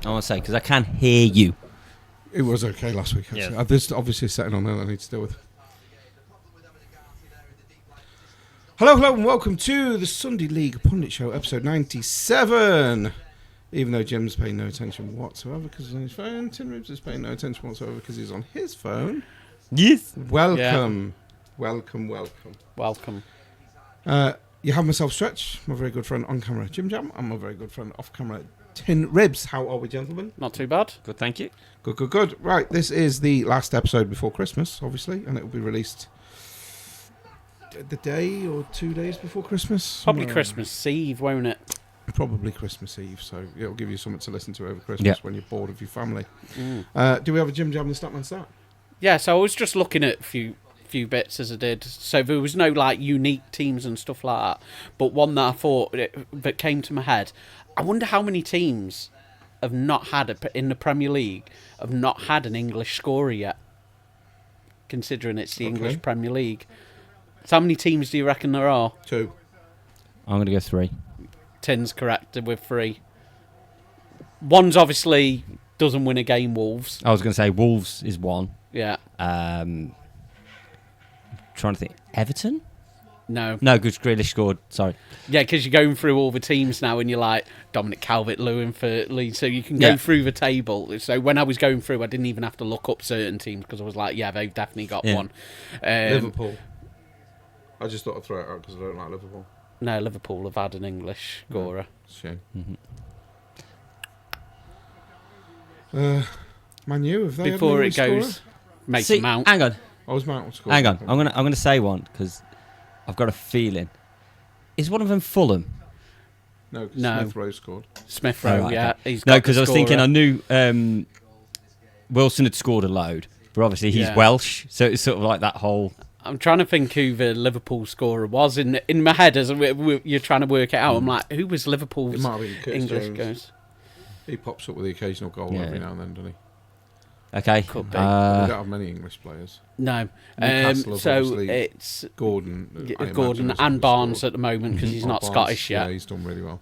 I want to say, because I can hear you. It was okay last week, actually. Yeah. There's obviously a setting on there that I need to deal with. Hello, and welcome to the Sunday League Pundit Show, episode 97. Even though Jim's paying no attention whatsoever because he's on his phone, Tin Ribs is paying no attention whatsoever because he's on his phone. Yes. Welcome. You have myself, Stretch, my very good friend on camera, Jim Jam, and my very good friend off camera, Tin Ribs. How are we, gentlemen? Not too bad. Good, thank you. Good. Right, this is the last episode before Christmas, obviously, and it will be released the day or 2 days before Christmas. Probably Christmas Eve, won't it? Probably Christmas Eve, so it'll give you something to listen to over Christmas when you're bored of your family. Do we have a Jim Jam and the Statman Stat? Yeah, so I was just looking at a few bits as I did. So there was no like unique teams and stuff like that, but one that I thought that came to my head. I wonder how many teams have not had in the Premier League have not had an English scorer yet, considering it's the English Premier League. So how many teams do you reckon there are? 2. I'm going to go 3. Tin's correct with 3. One's obviously doesn't win a game, Wolves. I was going to say Wolves is 1. Yeah. Trying to think. Everton? No, because Grealish scored. Sorry. Yeah, because you're going through all the teams now and you're like Dominic Calvert-Lewin for Leeds, so you can go through the table. So when I was going through, I didn't even have to look up certain teams because I was like, yeah, they've definitely got one. Liverpool. I just thought I'd throw it out because I don't like Liverpool. No, Liverpool have had an English scorer. Shame. Man U, have they Before had it an English goes, scorer? Mason Mount. Hang on. I was Mount scored. Hang on. I'm gonna say one because I've got a feeling. Is one of them Fulham? No, because No. Smith Rowe scored. Smith Rowe, right, yeah. okay. He's No, got because the I was thinking scorer. I knew Wilson had scored a load, but obviously he's Welsh, so it's sort of like that whole. I'm trying to think who the Liverpool scorer was in my head as you're trying to work it out. I'm like, who was Liverpool's It might have been Curtis English Jones. goes? He pops up with the occasional goal every now and then, doesn't he? Okay. Could be. We don't have many English players. No. Newcastle have So obviously it's Gordon. I Gordon imagine, and has Barnes scored. at the moment because he's not Barnes, Scottish Yeah, yet. he's done really well.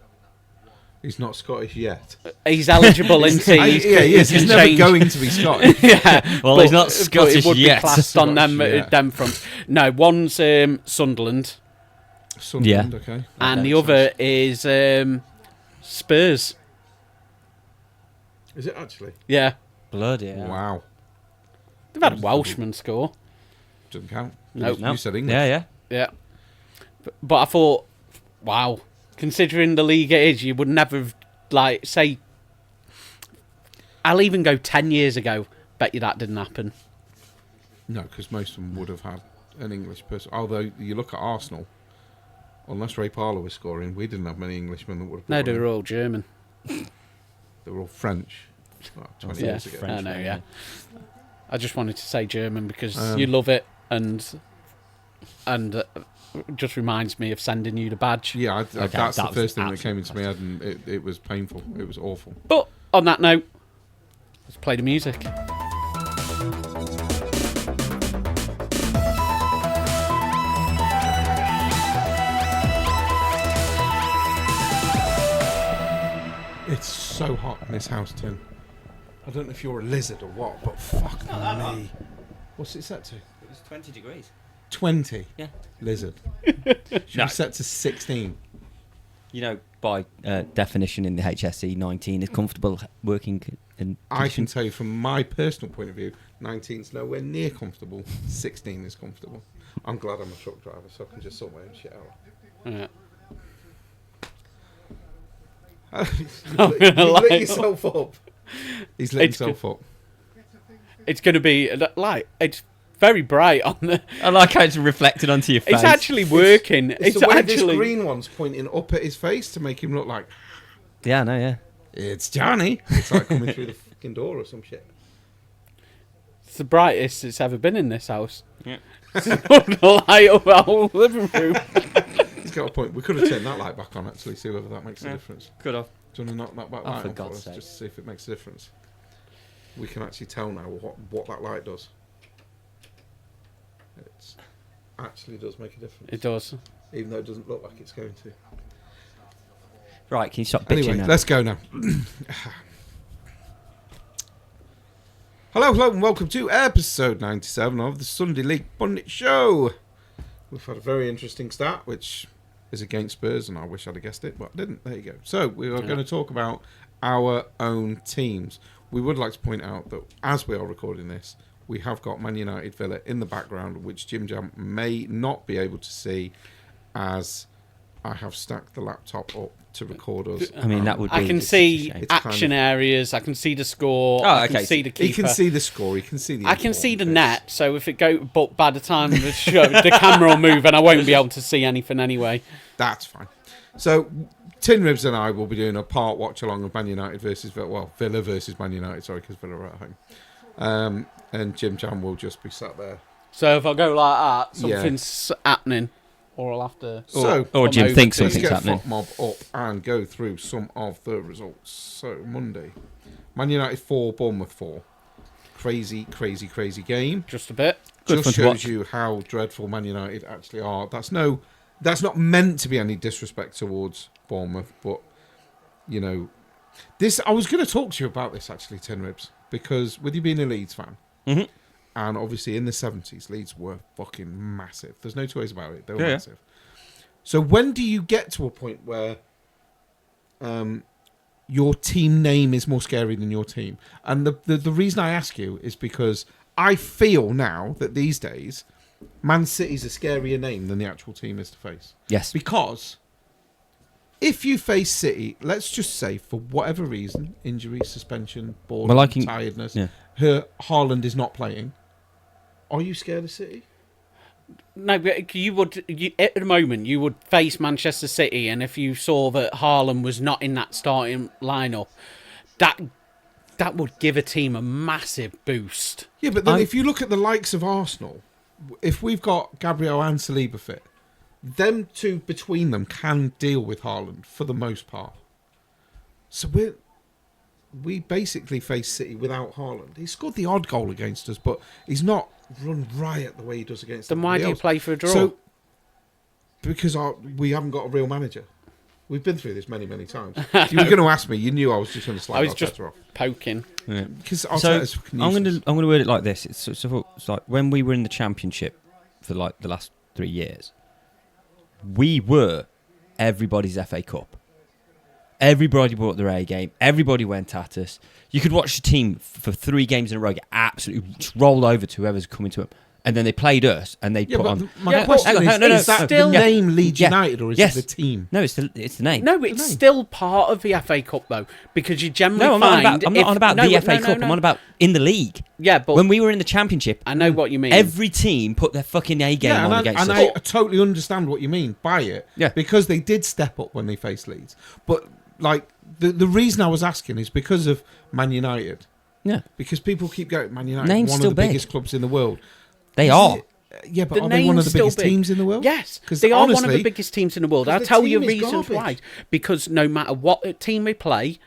He's not Scottish yet. He's eligible in teams. Yeah, he is. He's never going to be Scottish. Yeah, Well, he's not Scottish it would yet. Be classed on Scottish, them fronts. No, one's Sunderland, Sunderland, okay. and That the makes other sense. is Spurs. Is it actually? Yeah, Bloody hell. Wow. they've had a Welshman score. Doesn't count. Nope. You said English. Yeah. Yeah, but I thought, wow, considering the league it is, you would never have, like, say, I'll even go 10 years ago, bet you that didn't happen. No, because most of them would have had an English person. Although you look at Arsenal, unless Ray Parlour was scoring, we didn't have many Englishmen that would have. No, they were all German. They were all French. Well, 20 Yeah, years ago. I know, yeah. I just wanted to say German because Um, you love it and just reminds me of sending you the badge. Yeah, Okay, that's the that was first thing that came into absolutely my head, and it was painful. It was awful. But on that note, let's play the music. It's so hot in this house, Tim. I don't know if you're a lizard or what, but fuck me. What's it set to? It's 20 degrees. 20? Yeah. Lizard. Should No. be set to 16. You know, by definition in the HSE, 19 is comfortable working in. I can tell you from my personal point of view, 19's nowhere near comfortable. 16 is comfortable. I'm glad I'm a truck driver, so I can just sort my own shit out. Yeah. You lit yourself up. He's lit himself up. It's going to be, like, it's very bright on the... I like how it's reflected onto your face. It's actually working. It's the way actually... this green one's pointing up at his face to make him look like, Yeah, no, yeah. it's Johnny. It's like coming through the fucking door or some shit. It's the brightest it's ever been in this house. Yeah. It's the light up our whole living room. He's got a point. We could have turned that light back on, actually, see whether that makes a difference. Could have. Do you want to knock that back Oh, light for on God's for us, sake. just to see if it makes a difference? We can actually tell now what that light does. It actually does make a difference. It does. Even though it doesn't look like it's going to. Right, can you stop bitching Anyway, now? let's go now. Hello, and welcome to episode 97 of the Sunday League Pundit Show. We've had a very interesting start, which is against Spurs, and I wish I'd have guessed it, but I didn't. There you go. So, we are going to talk about our own teams. We would like to point out that as we are recording this, we have got Man United Villa in the background, which Jim Jam may not be able to see as I have stacked the laptop up to record us. I mean, that would be... I can see action areas, I can see the score, I can see the keeper. He can see the score, he can see the... I can see the net, so if it go... But by the time the show, the camera will move and I won't be able to see anything anyway. That's fine. So, Tin Ribs and I will be doing a part watch-along of Man United versus... Well, Villa versus Man United, sorry, because Villa are at home. And Jim Jam will just be sat there. So if I go like that, something's happening. Or I'll have to... Or Jim thinks something's happening. Let's get Mob up and go through some of the results. So, Monday. Man United 4, Bournemouth 4. Crazy game. Just a bit. Just shows you how dreadful Man United actually are. That's not meant to be any disrespect towards Bournemouth, but, you know... I was going to talk to you about this, actually, Tin Ribs, because with you being a Leeds fan... Mm-hmm. And obviously in the 70s, Leeds were fucking massive. There's no two ways about it. They were massive. So when do you get to a point where your team name is more scary than your team? And the reason I ask you is because I feel now that these days, Man City's a scarier name than the actual team is to face. Yes. Because if you face City, let's just say for whatever reason, injury, suspension, boredom, tiredness, Haaland is not playing. Are you scared of City? No, but at the moment you would face Manchester City, and if you saw that Haaland was not in that starting lineup, that would give a team a massive boost. Yeah, but then if you look at the likes of Arsenal, if we've got Gabriel and Saliba fit, them two between them can deal with Haaland for the most part. So we basically face City without Haaland. He scored the odd goal against us, but he's not run riot the way he does against us. Then why do you play for a draw? So, because we haven't got a real manager. We've been through this many, many times. You were going to ask me. You knew I was just going to slide. I was just poking. Yeah. Because I'm going to word it like this. It's like when we were in the Championship for like the last 3 years, we were everybody's FA Cup. Everybody brought their A game. Everybody went at us. You could watch the team for 3 games in a row get absolutely just roll over to whoever's coming to them. And then they played us, and they put on... My question is that the name Leeds United, or is it the team? No, it's the name. No, it's still part of the FA Cup, though, because you generally I'm not on about the FA Cup. I'm on about in the league. Yeah, but... When we were in the Championship... I know what you mean. Every team put their fucking A game on against us. And I totally understand what you mean by it. Yeah. Because they did step up when they faced Leeds. But, like, the reason I was asking is because of Man United. Yeah. Because people keep going, Man United, Name's one still of the big. biggest clubs in the world. They are. Yeah, but are they one of the biggest teams in the world? Yes, they are one of the biggest teams in the world. I'll tell you reasons why. Because no matter what team we play,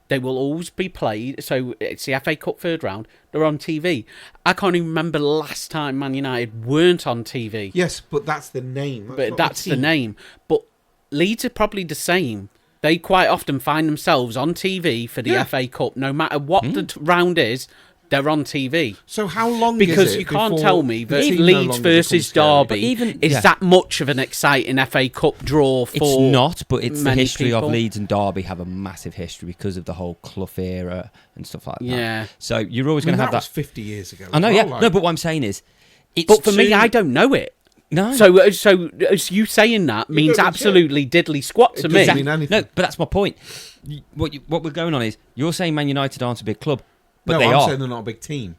they will always be played. So it's the FA Cup third round. They're on TV. I can't even remember the last time Man United weren't on TV. Yes, but that's the name. That's the name. But Leeds are probably the same. They quite often find themselves on TV for the FA Cup. No matter what the round is, they're on TV. So how long because is it you can't tell me that Leeds versus Derby is that much of an exciting FA Cup draw for It's not, but it's the history people. of Leeds and Derby have a massive history because of the whole Clough era and stuff like that. Yeah. So you're always going to have that. Was 50 years ago. I know, yeah. No, but what I'm saying is... But for me, I don't know it. No. So you saying that means absolutely diddly squat to me. It doesn't mean anything. No, but that's my point. What we're going on is, you're saying Man United aren't a big club. But I'm are. saying they're not a big team.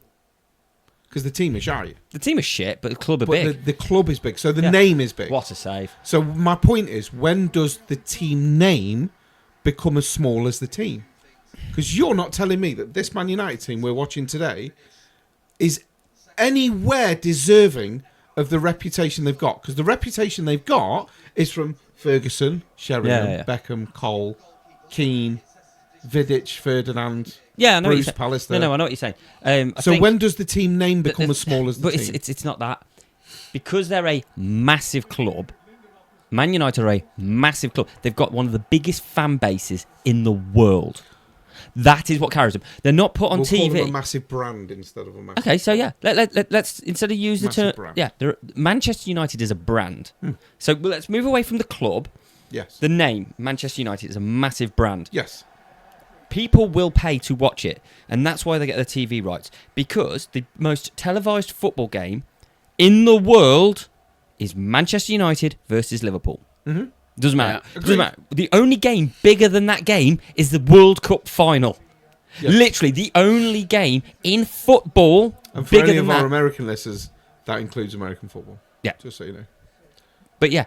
Because the team is shite. The team is shit, but the club are big. The club is big, so the name is big. What a save. So my point is, when does the team name become as small as the team? Because you're not telling me that this Man United team we're watching today is anywhere deserving of the reputation they've got. Because the reputation they've got is from Ferguson, Sheringham, Beckham, Cole, Keane, Vidic, Ferdinand... Yeah, I know Bruce Pallister. No, I know what you're saying. So when does the team name become as small as the team? But it's not that. Because they're a massive club, Man United are a massive club. They've got one of the biggest fan bases in the world. That is what carries them. They're not put on we'll TV. Call them a massive brand instead of a massive. Okay, so yeah, let's instead of use the term, Massive brand. yeah, Manchester United is a brand. So let's move away from the club. Yes. The name Manchester United is a massive brand. Yes. People will pay to watch it, and that's why they get the TV rights, because the most televised football game in the world is Manchester United versus Liverpool. Mm-hmm. Doesn't matter. Yeah. Doesn't matter. The only game bigger than that game is the World Cup final. Yes. Literally, the only game in football And for bigger any than of our that. American listeners, that includes American football. Yeah. Just so you know. But yeah,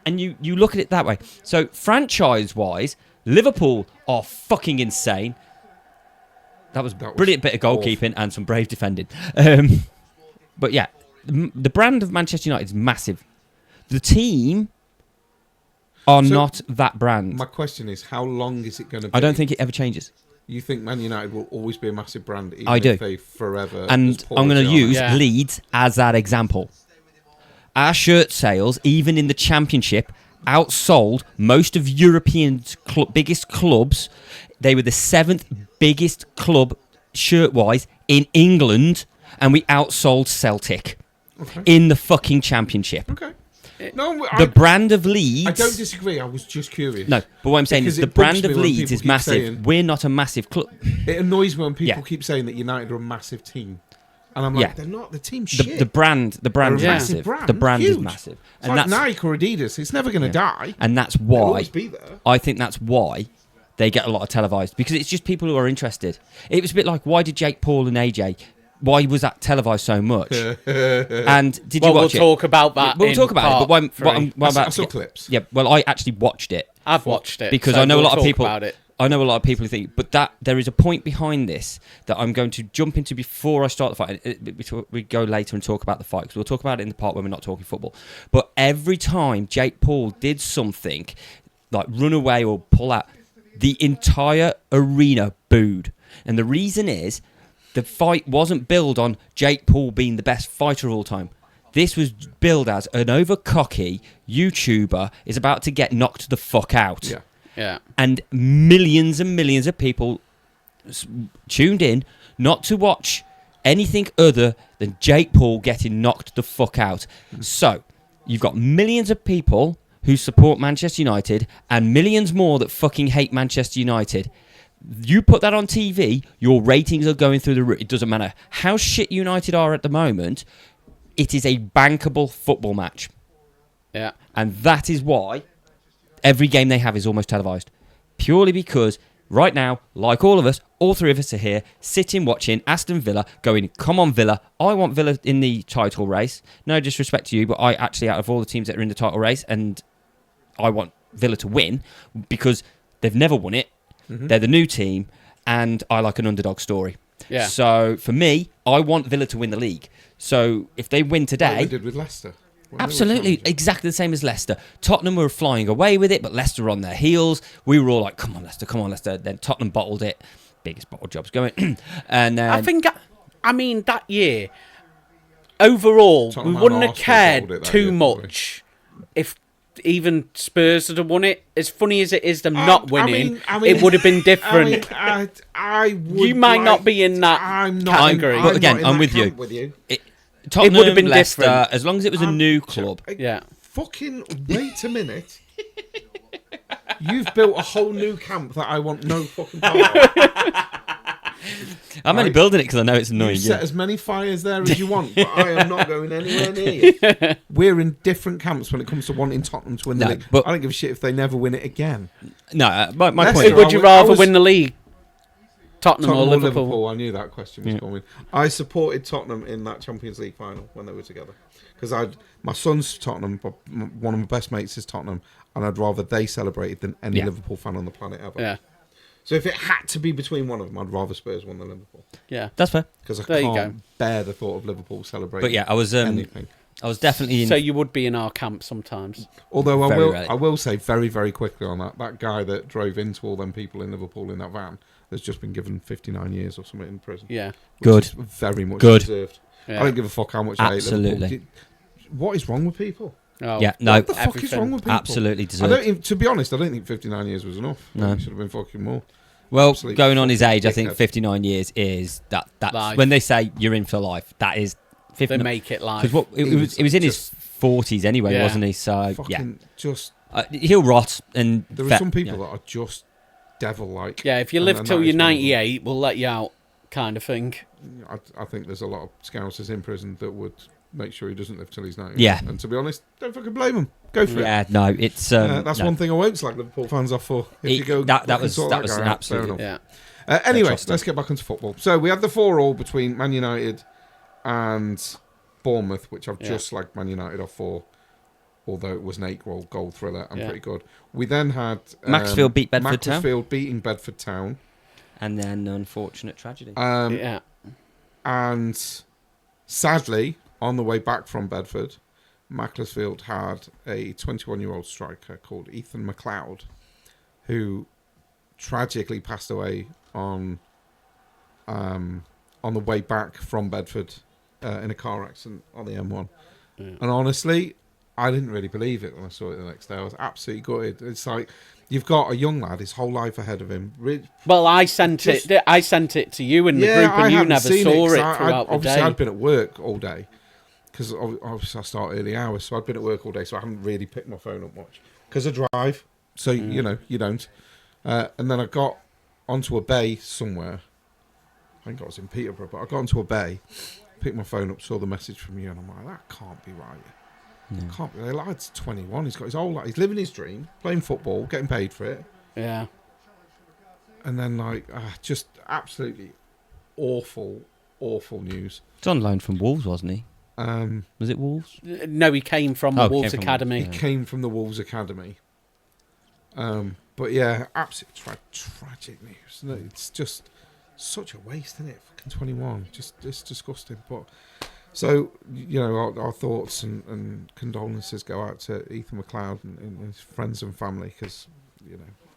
and you look at it that way. So franchise-wise, Liverpool are fucking insane. That was brilliant bit of goalkeeping and some brave defending. But yeah, the brand of Manchester United is massive. The team are not that brand. My question is, how long is it going to be? I don't think it ever changes. You think Man United will always be a massive brand, even I do. if they forever... And as poor I'm as going to they are use now? Leeds as that example. Our shirt sales, even in the Championship, outsold most of Europeans' biggest clubs. They were the 7th biggest club shirt-wise in England, and we outsold Celtic in the fucking Championship. Okay. No, The brand of Leeds... I don't disagree. I was just curious. No, but what I'm saying Because is the it bugs brand of me when Leeds people is keep massive. saying- We're not a massive club. It annoys me when people Yeah. keep saying that United are a massive team. And I'm like, Yeah. they're not. The team's shit. The brand is They're a massive. massive brand, The brand is huge. massive. It's like Nike or Adidas. It's never going to die. And that's It'll why always be there. I think that's why they get a lot of televised, because it's just people who are interested. It was a bit like, why did Jake Paul and AJ, why was that televised so much? And did you watch we'll talk about that. We'll talk about it, but I saw clips. Yeah, well, I actually watched it I've watched it because so I know we'll a lot of talk people. about it. I know a lot of people who think, but that there is a point behind this that I'm going to jump into before I start the fight. We go later and talk about the fight because we'll talk about it in the part when we're not talking football. But every time Jake Paul did something like run away or pull out, the entire arena booed, and the reason is the fight wasn't billed on Jake Paul being the best fighter of all time. This was billed as an over-cocky YouTuber is about to get knocked the fuck out. Yeah. Yeah. And millions and millions of people tuned in not to watch anything other than Jake Paul getting knocked the fuck out. So, you've got millions of people who support Manchester United and millions more that fucking hate Manchester United. You put that on TV, your ratings are going through the roof. It doesn't matter how shit United are at the moment. It is a bankable football match. Yeah. And that is why every game they have is almost televised. Purely because right now, like all of us, all three of us are here, sitting watching Aston Villa, going, come on Villa, I want Villa in the title race. No disrespect to you, but I actually, out of all the teams that are in the title race, and I want Villa to win, because they've never won it, they're the new team, and I like an underdog story. Yeah. So, for me, I want Villa to win the league. So, if they win Like today... we did with Leicester. Absolutely, exactly the same as Leicester. Tottenham were flying away with it, but Leicester were on their heels. We were all like, come on, Leicester, come on, Leicester. Then Tottenham bottled it. Biggest bottle job's going. And I think, I mean, that year, overall, Tottenham we and wouldn't have Arsenal bottled it cared that too year, much if even Spurs had won it. As funny as it is them not winning, it would have been different. I would You might like, not be in that I'm not category. In, But again, not in I'm that with you. camp with you. Tottenham, It would have been Leicester, different. as long as it was a new club. Yeah. Fucking wait a minute. You've built a whole new camp that I want no fucking part of. I'm only building it because I know it's annoying. You set as many fires there as you want, but I am not going anywhere near you. We're in different camps when it comes to wanting Tottenham to win the league. but- I don't give a shit if they never win it again. No, my Leicester point. Would you I rather was- win the league? Tottenham or Tottenham Liverpool? I knew that question was coming. I supported Tottenham in that Champions League final when they were together. Because my son's Tottenham, but one of my best mates is Tottenham, and I'd rather they celebrated than any Liverpool fan on the planet ever. Yeah. So if it had to be between one of them, I'd rather Spurs won than Liverpool. Yeah. That's fair. Because I There you can't bear the thought of Liverpool celebrating. But yeah, I was anything. definitely in. So you would be in our camp sometimes. Although Very rarely. I will say very, very quickly on that guy that drove into all them people in Liverpool in that van has just been given 59 years or something in prison. Yeah. Which Good. is very much Good. deserved. Yeah. I don't give a fuck how much I hate Absolutely. Liverpool. What is wrong with people? Oh, Yeah, no, What the fuck is wrong with people? absolutely I deserved. don't even, to be honest, I don't think 59 years was enough. No. It should have been fucking more. Well, Absolute going on his age, I fucking think dickhead. 59 years is that's Life. when they say you're in for life. That is They 59. make it live. Because what it was in his just 40s anyway, Yeah. wasn't he? So Fucking just. he'll rot. And There are some people that are just devil-like. Yeah, if you and- live and till that you're is one of them. 98, we'll let you out, kind of thing. I think there's a lot of scousers in prison that would make sure he doesn't live till he's 90. Yeah. And to be honest, don't fucking blame him. Go for it. Yeah, no, it's That's no. one thing I won't slag Liverpool fans off for. If you go, that fucking was sort an guy out, fair absolute. enough. Yeah. Anyway, trust him. let's get back onto football. So we had the 4-4 between Man United and Bournemouth, which I've just slagged Man United off for, although it was an 8-goal thriller and pretty good. We then had Macclesfield beat Bedford Town. Macclesfield beating Bedford Town. And then unfortunate tragedy. Yeah. And sadly, on the way back from Bedford, Macclesfield had a 21-year-old striker called Ethan McLeod, who tragically passed away on the way back from Bedford in a car accident on the M1. Yeah. And honestly, I didn't really believe it when I saw it the next day. I was absolutely gutted. It's like you've got a young lad, his whole life ahead of him. Well, I sent it to you in the group, and you never saw it throughout the obviously, day. I'd been at work all day because obviously I start early hours, so I'd been at work all day, so I haven't really picked my phone up much because I drive. So you know you don't. And then I got onto a bay somewhere. I think I was in Peterborough, but I got onto a bay, picked my phone up, saw the message from you, and I'm like, that can't be right. Can't be. The lad's 21. He's got his whole life. He's living his dream, playing football, getting paid for it. Yeah. And then, just absolutely awful news. It's on loan from Wolves, wasn't he? Was it Wolves? No, he came from the Wolves Academy. He came from the Wolves Academy. But yeah, absolutely tragic news. No, it's just such a waste, isn't it? Fucking 21. It's disgusting. But so, our thoughts and condolences go out to Ethan McLeod and his friends and family because,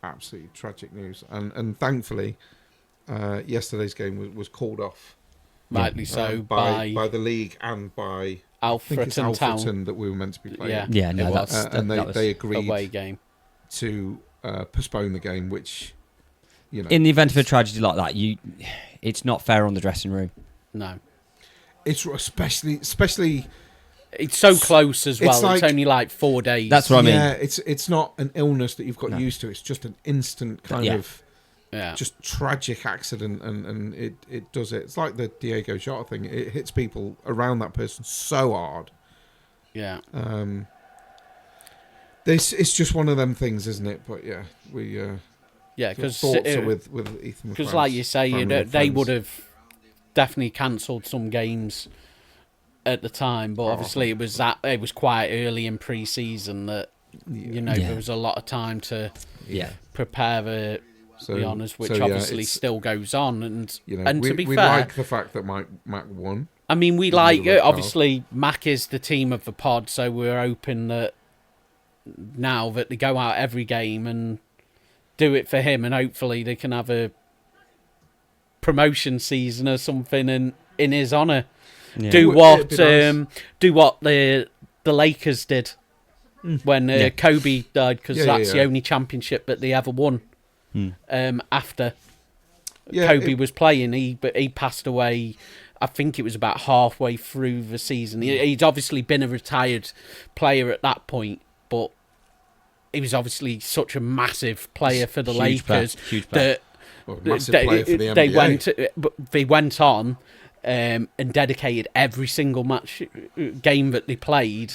absolutely tragic news. And thankfully, yesterday's game was called off. Rightly so, by the league and by Alfreton Town that we were meant to be playing. Yeah, no, it was. And that was they agreed away game. to postpone the game, which, in the event of a tragedy like that, it's not fair on the dressing room. No. it's especially It's so close as well. like- It's only like 4 days. That's what I mean. yeah, it's not an illness that you've got No. used to. It's just an instant kind of Yeah. just tragic accident, and it does it. It's like the Diego Jota thing. It hits people around that person so hard. Yeah. It's just one of them things, isn't it? But yeah, we Yeah, because thoughts are with Ethan. Because, like you say, family and they friends. would have definitely cancelled some games at the time, but obviously it was quite early in pre-season that there was a lot of time to prepare the honours, which obviously still goes on. And to be we fair, like the fact that Mac won. I mean, we the like red card. obviously Mac is the team of the pod, so we're hoping that now that they go out every game and do it for him, and hopefully they can have a promotion season or something in his honour. Yeah. Do It'd be nice. what the Lakers did when Kobe died, because that's the only championship that they ever won. After Kobe was playing, he passed away. I think it was about halfway through the season. He'd obviously been a retired player at that point, but he was obviously such a massive player for the Huge Lakers huge player. that Massive player for the NBA. they went on and dedicated every single game that they played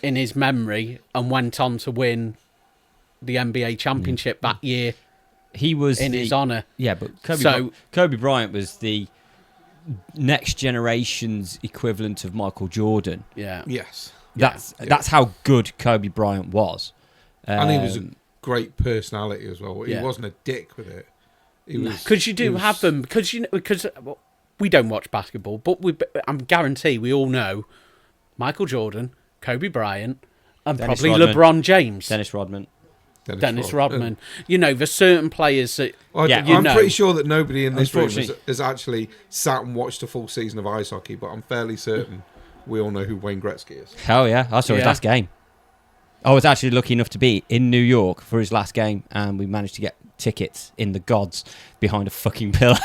in his memory, and went on to win the NBA championship that year. He was in his honour. Yeah, but So- Kobe Bryant was the next generation's equivalent of Michael Jordan. Yeah. Yes, That's how good Kobe Bryant was. and he was a great personality as well. He Yeah. wasn't a dick with it. Because you do have them. Because we don't watch basketball, but I'm guarantee we all know Michael Jordan, Kobe Bryant, and Dennis probably Rodman. LeBron James. Dennis Rodman. Dennis Rodman. There's certain players that Well, Yeah, I'm pretty sure that nobody in this room Unfortunately- has actually sat and watched a full season of ice hockey, but I'm fairly certain we all know who Wayne Gretzky is. Hell yeah, I saw his Yeah. last game. I was actually lucky enough to be in New York for his last game, and we managed to get tickets in the gods behind a fucking pillar.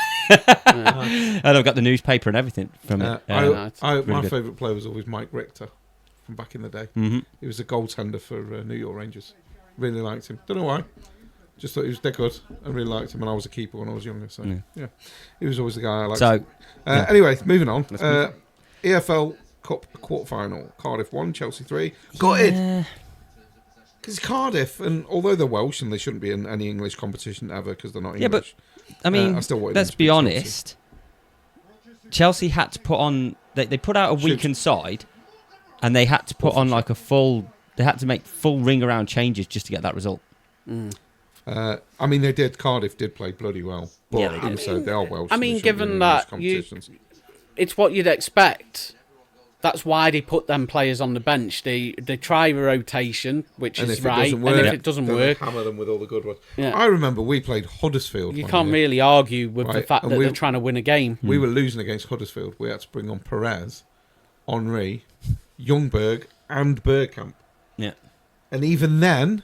And I've got the newspaper and everything from it. My really good. favourite player was always Mike Richter from back in the day. Mhm. He was a goaltender for New York Rangers. Really liked him. Don't know why. Just thought he was dead good. I really liked him, and I was a keeper when I was younger. So yeah, he was always the guy I liked. So, anyway, moving on. Let's move EFL Cup quarter-final. Cardiff 1, Chelsea 3. Gutted. Because it's Cardiff, and although they're Welsh and they shouldn't be in any English competition ever because they're not English. Yeah, but I mean, I still wanted them let's to be Chelsea. honest. Chelsea had to put on. They put out a weakened side, and they had to put on like a full. They had to make full ring around changes just to get that result. I mean, they did. Cardiff did play bloody well. But Yeah, they did. also they are Welsh. I so they mean, shouldn't be given in that English competitions. it's what you'd expect. That's why they put them players on the bench. They try a rotation, which And is if it right. doesn't work, and if it doesn't then they work, hammer them with all the good ones. Yeah. I remember we played Huddersfield. you one can't year. really argue with the Right, fact and that we- they're trying to win a game. We were losing against Huddersfield. We had to bring on Perez, Henri, Youngberg, and Bergkamp. Yeah. And even then,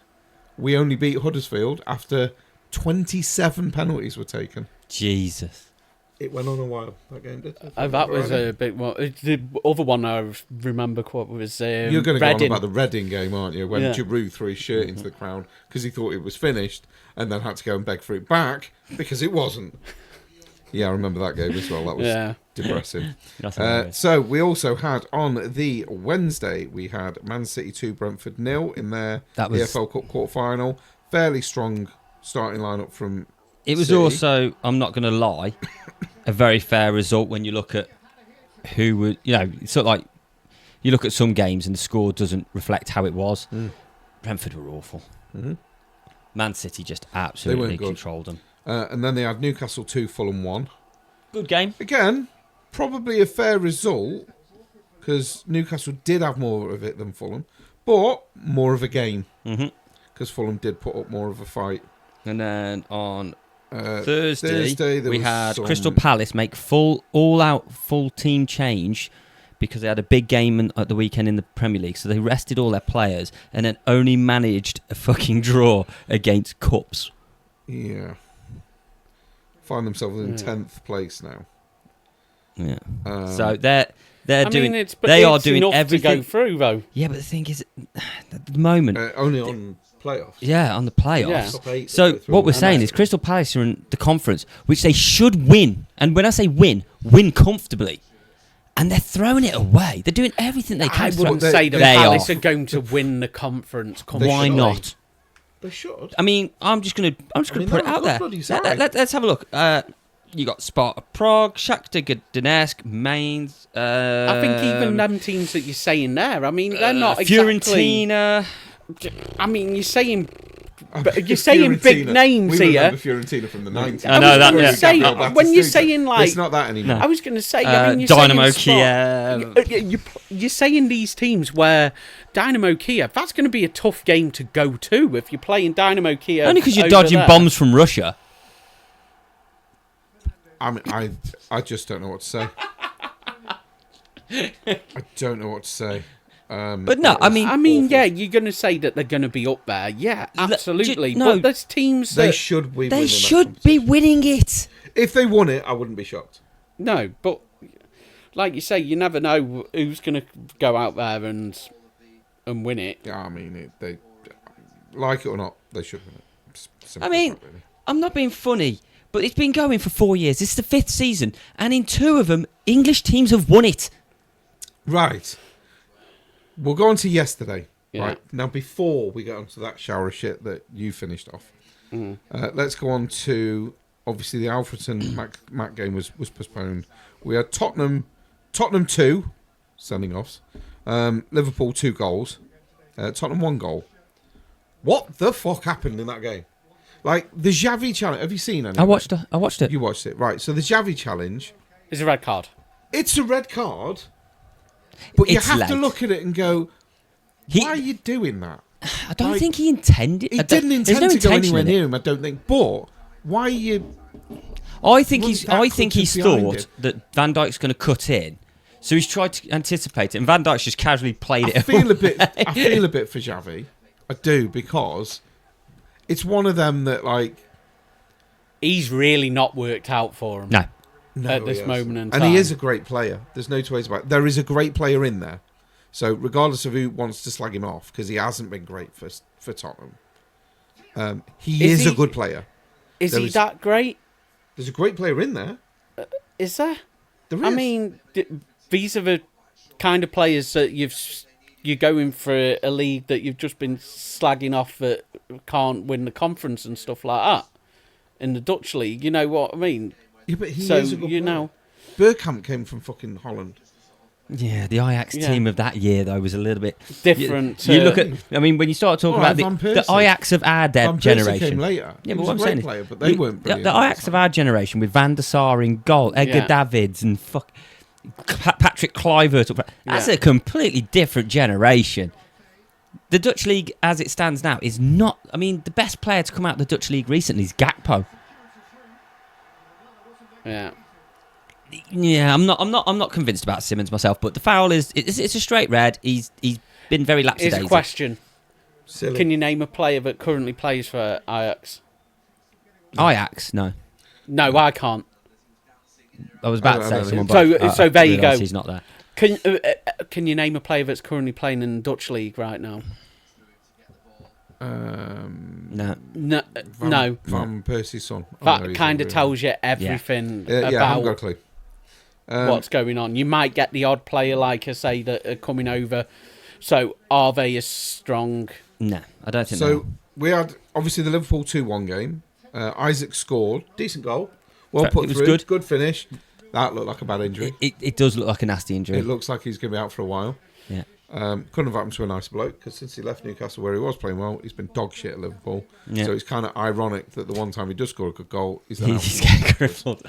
we only beat Huddersfield after 27 penalties were taken. Jesus. It went on a while, that game did. That was a bit more. The other one I remember quite was You're going to go on Reading. about the Reading game, aren't you? When Yeah. Giroud threw his shirt into the crowd because he thought it was finished and then had to go and beg for it back because it wasn't. Yeah, I remember that game as well. That was depressing. That's hilarious. So we also had on the Wednesday, we had Man City 2, Brentford 0 in their That was- EFL Cup quarter-final. Fairly strong starting lineup from It was City. also, I'm not going to lie, a very fair result when you look at who would, it's sort of like you look at some games and the score doesn't reflect how it was. Brentford were awful. Mm-hmm. Man City just absolutely weren't good. controlled them. And then they had Newcastle 2, Fulham 1. Good game. Again, probably a fair result because Newcastle did have more of it than Fulham, but more of a game because Fulham did put up more of a fight. And then on Thursday, there we was had some- Crystal Palace make all-out full team change because they had a big game at the weekend in the Premier League, so they rested all their players and then only managed a fucking draw against Cups. Yeah. Find themselves in 10th place now. Yeah. Um, So they're doing. Mean, it's, they are it's doing enough everything. to go through, though. Yeah, but the thing is, at the moment, only on playoffs. yeah, on the playoffs. Yeah. Top 8 So that go through. what we're saying is Crystal Palace are in the conference, which they should win. And when I say win comfortably. And they're throwing it away. They're doing everything they can. I to wouldn't throw- say that They Palace are. are going to win the conference. Why should. not? They should. I mean, I'm just gonna put they're it a out good there. bloody side. Let's have a look. You got Sparta Prague, Shakhtar Donetsk, Mainz. I think even them teams that you're saying there, I mean, they're not exactly... Fiorentina. I mean, you're saying big names we here. remember Fiorentina from the 90s. I know that, yeah. When you're saying, like... It's not that anymore. No. I was going to say, I mean, you're Dynamo saying Kiev. you're saying these teams where Dynamo Kiev, that's going to be a tough game to go to if you're playing Dynamo Kiev. Only because you're over dodging there. bombs from Russia. I mean, I just don't know what to say. I don't know what to say. But no, I mean, awful. Yeah, you're going to say that they're going to be up there. Yeah, absolutely. no. But there's teams They that... should be. they winning that should be competition. winning it. If they won it, I wouldn't be shocked. No, but like you say, you never know who's going to go out there and win it. Yeah, I mean, they like it or not, they should win it. Simple I mean, as that, really. I'm not being funny, but it's been going for 4 years. This is the 5th season, and in 2 of them, English teams have won it. Right. We'll go on to yesterday. Yeah. Right. Now, before we get onto that shower of shit that you finished off, let's go on to, obviously, the Alfreton Mac game was postponed. We had Tottenham 2, sending offs. Liverpool 2 goals. Tottenham 1 goal. What the fuck happened in that game? Like, the Xavi challenge. Have you seen any? I watched it. You watched it. Right. So, the Xavi challenge, It's a red card. it's a red card. But you It's have to late. look at it and go, He- why are you doing that? I don't like, think he intended. He I don't- didn't there's intend no to go intention anywhere in it. near him, I don't think. But why are you... I think Wasn't he's that behind thought it? that Van Dijk's going to cut in, so he's tried to anticipate it, and Van Dijk's just casually played it. I feel a bit for Xavi. I do, because it's one of them that, like, he's really not worked out for him. No. No, at this he moment hasn't. in time. And he is a great player. There's no two ways about it. There is a great player in there. So regardless of who wants to slag him off, because he hasn't been great for Tottenham, he is a good player. Is he that great? There's a great player in there. Is there? There is. I mean, these are the kind of players that you're going for a league that you've just been slagging off that can't win the conference and stuff like that. In the Dutch league, you know what I mean? Yeah, but he So, is a good you player. know. Bergkamp came from fucking Holland. Yeah, the Ajax Yeah. team of that year though was a little bit Different. You look at, I mean, when you start talking Alright, about Van the Persie. Ajax of our Van Persie generation, came later. Yeah, He but was what I'm a great saying is, player, but they weren't brilliant. the Ajax of our generation with Van der Sar in goal, Edgar Yeah. Davids and Patrick Kluivert. That's a completely different generation. The Dutch league, as it stands now, is not. I mean, the best player to come out of the Dutch league recently is Gakpo. Yeah. Yeah, I'm not convinced about Simmons myself, but the foul it's a straight red. He's been very Here's a lapsy-daisy. question. Silly. Can you name a player that currently plays for Ajax? Ajax, no. No, I can't. I was about to I say don't someone, know. but So I there you realise go. He's not there. Can you name a player that's currently playing in the Dutch league right now? No. No. No. Van Persie's son. Oh, no, That he's kind not of tells you everything really. Yeah, I haven't got a about clue. what's going on. You might get the odd player, like I say, that are coming over. So are they as strong? No, I don't think So we had obviously the Liverpool 2-1 game. Isaac scored, decent goal, well It put was through, good. finish. That looked like a bad injury. it does look like a nasty injury. It looks like he's going to be out for a while. Yeah. Couldn't have happened to a nice bloke because since he left Newcastle, where he was playing well, he's been dog shit at Liverpool. Yeah. So it's kind of ironic that the one time he does score a good goal, he's then out He's for a while. getting crippled.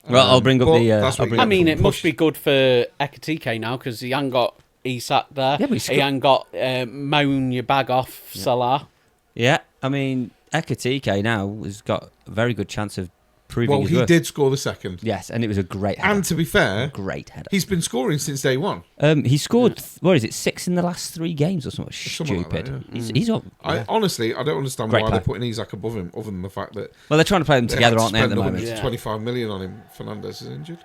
Well, I'll bring up but the. that's what I'll you bring get. I mean, it must Push. be good for Ekatike now because he ain't got Isak there. Yeah, but he ain't got moan your bag off Salah. Yeah, I mean, Ekatike now has got a very good chance of proving Well, his he worth. did score the second. Yes, and it was a great header. And to be fair, Great header. he's been scoring since day one. He scored, what is it, 6 in the last 3 games or something Something like stupid. that, yeah. He's up. Honestly, I don't understand Great why player. they're putting Isak above him, other than the fact that Well, they're trying to play them they together, had to aren't they, at spend the moment? 125 million on him. Fernandes is injured.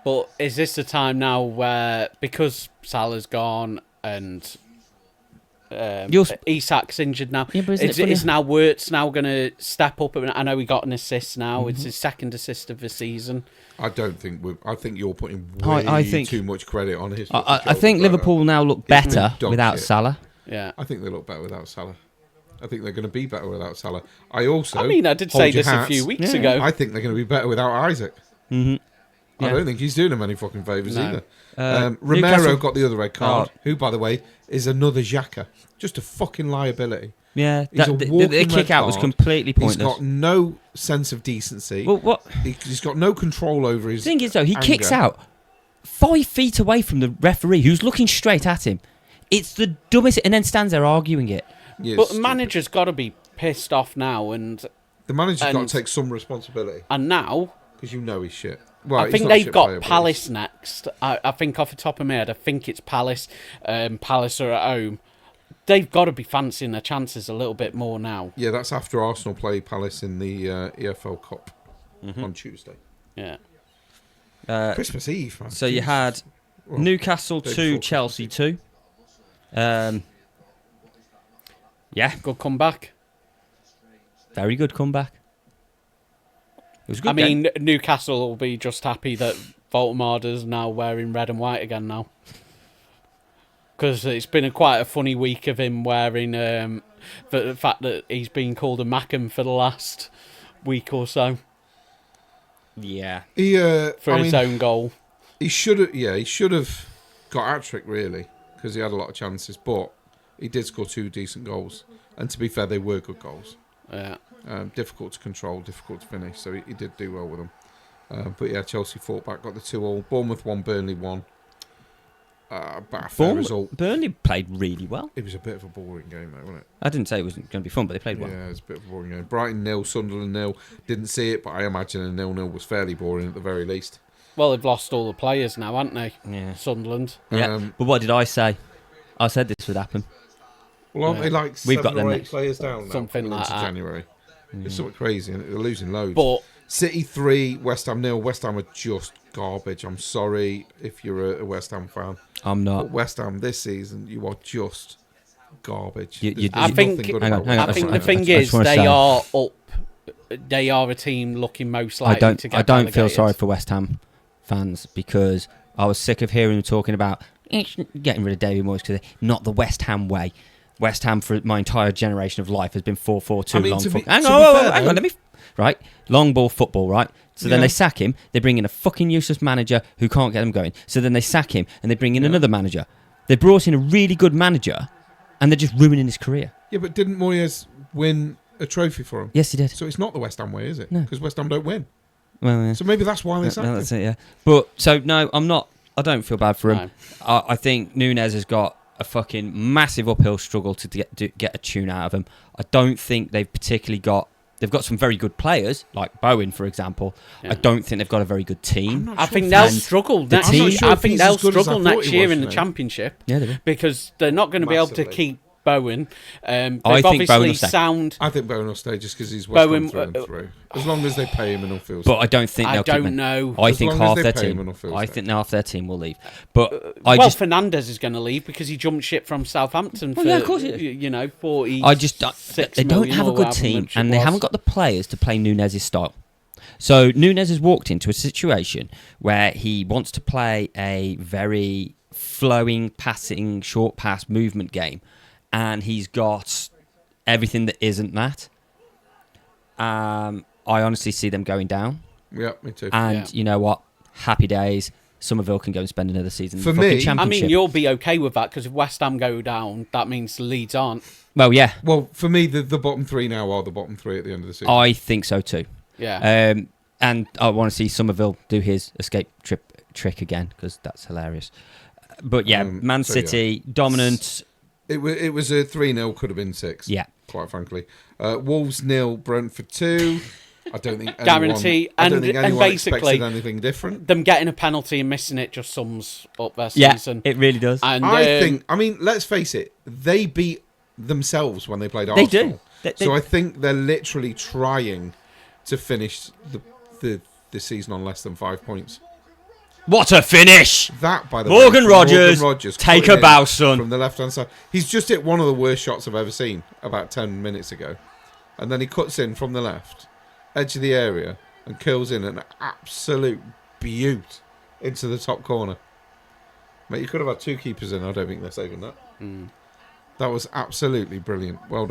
But is this the time now where, because Salah's gone and Isak's injured now, Yeah, but isn't it funny? is now Wirtz now going to step up? I know he got an assist now. Mm-hmm. It's his second assist of the season. I don't think I think you're putting I way think- too much credit on his. I think shoulders right Liverpool now. now look He's been better dog without shit. Salah. Yeah. I think they look better without Salah. I think they're going to be better without Salah. I also. I mean, I did hold say your this a hats. few weeks Yeah. ago. I think they're going to be better without Isaac. Mm-hmm. I Yeah. don't think he's doing them any fucking favours No. either. Romero Newcastle- got the other red card, Oh. who, by the way, is another Xhaka. Just a fucking liability. Yeah, He's a the walking kick red out was card. completely He's pointless. got no sense of decency. Well, what He's got no control over his. the thing is, though, he anger. kicks out 5 feet away from the referee, who's looking straight at him. It's the dumbest, and then stands there arguing it. Yeah, But the stupid. manager's got to be pissed off now, and The manager's got and- to take some responsibility now because you know he's shit. Well, I he's think not a they've shit got player, but Palace next. I think off the top of my head, I think it's Palace. Palace are at home. They've got to be fancying their chances a little bit more now. Yeah, that's after Arsenal play Palace in the EFL Cup on Tuesday. Yeah. Christmas Eve, man. So you Jesus. had Well, Newcastle day 2, before Chelsea 2. Yeah, Good comeback. very good comeback. It was a good. I game. mean, Newcastle will be just happy that Voldemort's now wearing red and white again now. Because it's been quite a funny week of him wearing the fact that he's been called a Mackham for the last week or so yeah. He, for I his mean, own goal. he should have. Yeah, he should have got hat-trick really because he had a lot of chances, but he did score 2 decent goals. And to be fair, they were good goals. Yeah. Difficult to control, difficult to finish, so he did do well with them. But yeah, Chelsea fought back, got the 2-2. Bournemouth won, Burnley won. But a fair result. Burnley played really well. It was a bit of a boring game, though, wasn't it? I didn't say it wasn't going to be fun, but they played well. Yeah, it was a bit of a boring game. Brighton 0, Sunderland 0. Didn't see it, but I imagine a 0-0 was fairly boring at the very least. Well, they've lost all the players now, haven't they? Yeah. Sunderland. Yeah. But what did I say? I said this would happen. Well, aren't they like We've 7 got them or 8 next. players down now? Something coming like into that. January. It's sort of crazy, and they're losing loads. But City 3, West Ham 0. West Ham are just garbage. I'm sorry if you're a West Ham fan. I'm not. But West Ham this season, you are just garbage. I think the thing is they are up. They are a team looking most likely to get I don't feel relegated. sorry for West Ham fans because I was sick of hearing them talking about getting rid of David Moyes because not the West Ham way. West Ham for my entire generation of life has been 4-4-2 long football. Hang on, let me. Right, long ball football, right? So then they sack him. They bring in a fucking useless manager who can't get them going. So then they sack him and they bring in another manager. They brought in a really good manager, and they're just ruining his career. Yeah, but didn't Moyes win a trophy for him? Yes, he did. So it's not the West Ham way, is it? No, because West Ham don't win. Well, yeah. So maybe that's why they sacked him. That's it. Yeah, but so no, I'm not. I don't feel bad for him. No. I think Núñez has got a fucking massive uphill struggle to get a tune out of him. I don't think they've particularly got. They've got some very good players, like Bowen, for example. Yeah. I don't think they've got a very good team. I think they'll struggle next team- year. I think they'll struggle next year in the mate. Championship. Yeah, they will. Because they're not going to be able to Massively. keep Bowen. They've I think obviously Bowen will stay. sound. I think Bowen will stay just because he's West Bowen, Ham through and through. As long as they pay him and all feels. But I don't think I they'll keep don't him. know. I As think long as half they their pay him and team. all feels I safe. think half their team will leave. But I well, just. Fernandez is going to leave because he jumped ship from Southampton for yeah, of course he did. 40. I just they don't have a good team, and they haven't got the players to play Núñez's style. So Núñez has walked into a situation where he wants to play a very flowing, passing, short pass movement game, and he's got everything that isn't that. I honestly see them going down, Yeah, me too. and you know what? Happy days. Somerville can go and spend another season in For the fucking me- championship. I mean, you'll be okay with that because if West Ham go down, that means Leeds aren't. Well, yeah, Well, for me, the bottom three now are the bottom three at the end of the season. I think so too. Yeah. And I want to see Somerville do his escape trick again because that's hilarious. But yeah, Man so yeah. City dominant. It was a 3-0, could have been 6. Yeah, Quite frankly. Wolves 0, Brentford 2. I don't think anyone, Guarantee. I don't think And anyone basically, expected anything different. them getting a penalty and missing it just sums up their yeah, season. it really does. And I mean, let's face it, they beat themselves when they played Arsenal. They do. So I think they're literally trying to finish the season on less than 5 points. What a finish! That, by the Morgan way, Rogers, take cutting a bow, it son. From the left-hand side. He's just hit one of the worst shots I've ever seen about 10 minutes ago. And then he cuts in from the left, edge of the area, and curls in an absolute beaut into the top corner. Mate, you could have had 2 keepers in. I don't think they're saving that. That was absolutely brilliant. Well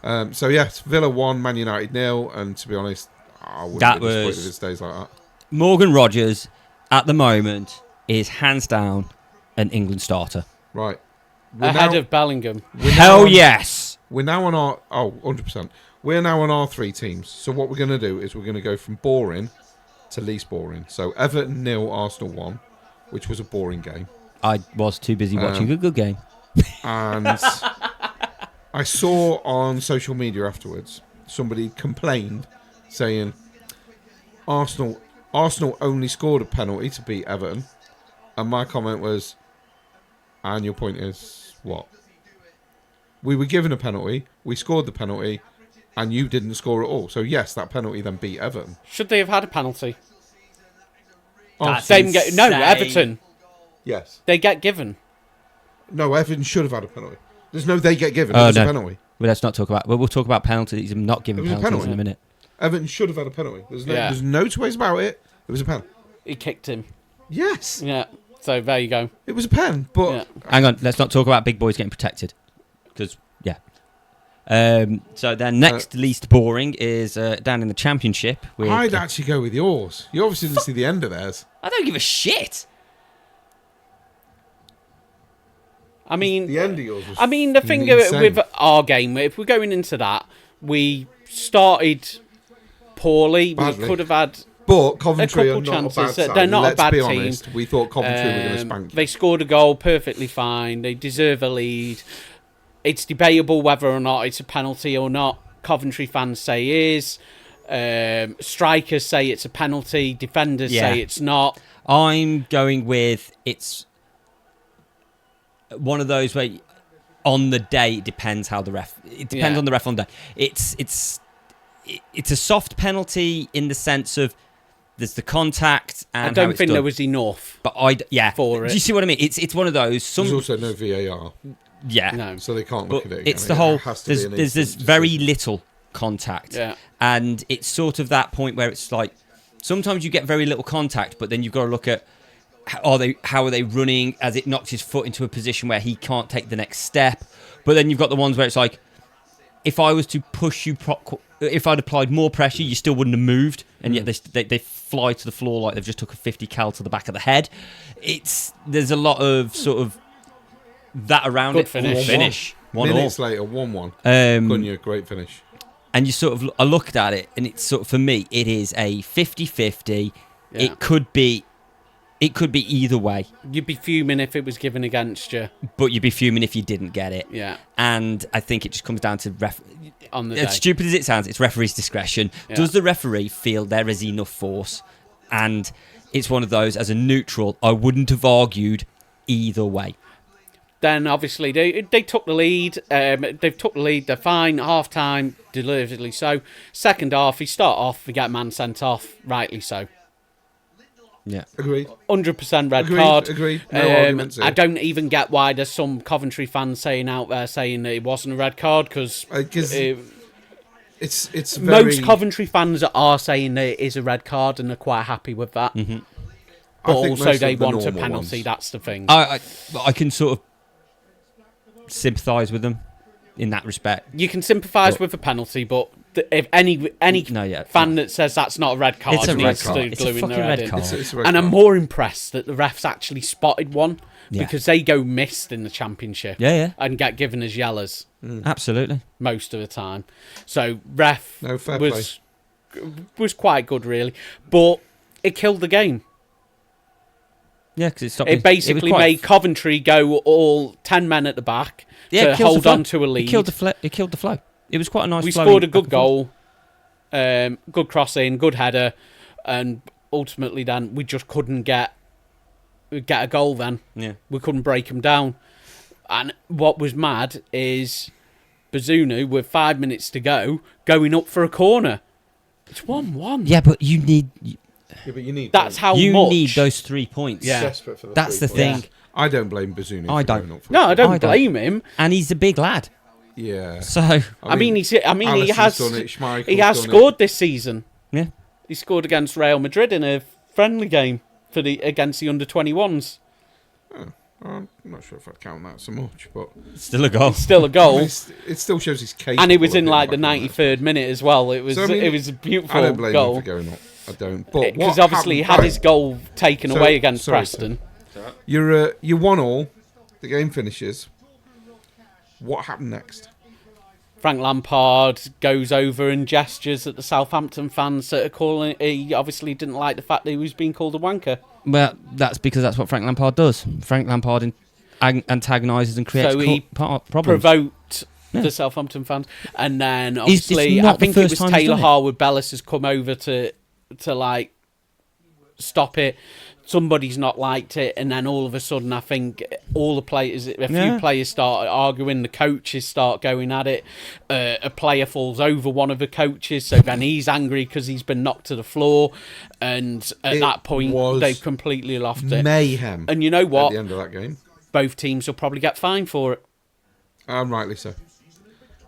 done. So, yes, Villa 1, Man United 0. And to be honest, I wouldn't That be disappointed was- if it stays like that. Morgan Rogers, at the moment, is hands down an England starter. Right. ahead of Bellingham. Hell yes! We're now on our... Oh, 100%. We're now on our 3 teams. So what we're going to do is we're going to go from boring to least boring. So Everton 0, Arsenal 1, which was a boring game. I was too busy watching a good game. And I saw on social media afterwards, somebody complained saying Arsenal only scored a penalty to beat Everton. And my comment was, and your point is what? We were given a penalty, we scored the penalty, and you didn't score at all. So yes, that penalty then beat Everton. Should they have had a penalty? That's Same get no insane. Everton. Yes. They get given. No, Everton should have had a penalty. There's no they get given. It was a penalty. Well, let's not talk about... Well, we'll talk about penalties and not giving It was a penalties penalty. in a minute. Everton should have had a penalty. There's Yeah. no two ways about it. It was a pen. He kicked him. Yes. Yeah. So there you go. It was a pen, but Yeah. Hang on, let's not talk about big boys getting protected. Because, yeah. So then next least boring is down in the Championship. With, I'd actually go with yours. You obviously didn't see the end of theirs. I don't give a shit. I mean, The end of yours was the thing insane. with our game, if we're going into that, we started poorly. Badly. We could have had But Coventry are couple not a bad chances. side. They're not a Let's bad be team. honest. We thought Coventry were going to spank you. They scored a goal perfectly fine. They deserve a lead. It's debatable whether or not it's a penalty or not. Coventry fans say is. Strikers say it's a penalty. Defenders say it's not. I'm going with it's one of those where on the day it depends how the ref. It depends on the ref on the day. it's a soft penalty in the sense of there's the contact and I don't how it's think done. there was enough. But for it. Do you see what I mean? It's one of those. There's also no VAR, No. so they can't look But at it. it's Again. the It whole. has to be an There's this instant very decision. little contact, Yeah. and it's sort of that point where it's like sometimes you get very little contact, but then you've got to look at how are they running as it knocks his foot into a position where he can't take the next step. But then you've got the ones where it's like, if I was to push you, if I'd applied more pressure, you still wouldn't have moved, and yet they fly to the floor like they've just took a 50 cal to the back of the head. There's a lot of sort of that around Good it. finish. 1-1. Minutes later, 1-1. Cunha, great finish. And you sort of, I looked at it, and it's sort of, for me, it is a 50-50. Yeah. It could be either way, You'd be fuming if it was given against you. but you'd be fuming if you didn't get it. Yeah. And I think it just comes down to On the day. as stupid as it sounds, it's referee's discretion. Yeah. Does the referee feel there is enough force? And it's one of those, as a neutral, I wouldn't have argued either way. Then obviously they took the lead. They've took the lead. They're fine. Half time, deservedly so. Second half, we start off. We get a man sent off. Rightly so. Yeah. Agreed. 100% red Agreed, card. agreed. No arguments here. I don't even get why there's some Coventry fans saying out there saying that it wasn't a red card because It's very... most Coventry fans are saying that it is a red card and they're quite happy with that. Mm-hmm. But I think also most they of the want a normal penalty. ones. That's the thing. I can sort of sympathise with them in that respect. You can sympathise But- with a penalty, but if any No, yeah, fan that says that's not a red card It's a red needs card. to It's a glue in fucking their red head in. card. It's a red And I'm card. more impressed that the refs actually spotted one Yeah. because they go missed in the championship Yeah. and get given as yellows Absolutely. most of the time. So ref No, fair was quite good really, but it killed the game. Yeah, because it stopped. It basically made Coventry go all 10 men at the back it to kills the hold flow. on to a lead. It killed the flow. It was quite a nice. We flowing scored a back good and forth. goal, good crossing, good header, and ultimately then we just couldn't get a goal then. Yeah. We couldn't break them down. And what was mad is Bazunu, with 5 minutes to go, going up for a corner. It's 1-1. Yeah, but you need Yeah, but you need... That's how you much. need those 3 points. Yeah. Desperate for the That's the 3 points. thing. I don't blame Bazunu. I for don't. going up for No, I don't I don't. blame him. And he's a big lad. Yeah. So I mean, he Alisson's has done it, Schmeichel's he has done scored this season. yeah. He scored against Real Madrid in a friendly game against the under-21s. It. I'm not sure if I'd count that so much, but Still a goal. Still a goal. it still shows he's capable. And it was of in being like the back in there. 93rd minute as well. It was So, I mean, it was a beautiful I don't blame him goal for going up. I don't. But because what obviously he happened- had his goal taken So- away against sorry, Preston. You're 1-1. The game finishes. What happened next? Frank Lampard goes over and gestures at the Southampton fans that are calling. He obviously didn't like the fact that he was being called a wanker. Well, that's because that's what Frank Lampard does. Frank Lampard antagonises and creates So he problems. Provoked Yeah. the Southampton fans, and then It's obviously not I the think it first was time he's Taylor done it. Harwood Bellis has come over to like stop it. Somebody's not liked it, and then all of a sudden, I think all the players, a few Yeah. players start arguing. The coaches start going at it. A player falls over one of the coaches, so then he's angry because he's been knocked to the floor, and at It that point, was they've completely lost it. Mayhem. And you know At what? the end of that game. Both teams will probably get fined for it. Rightly so.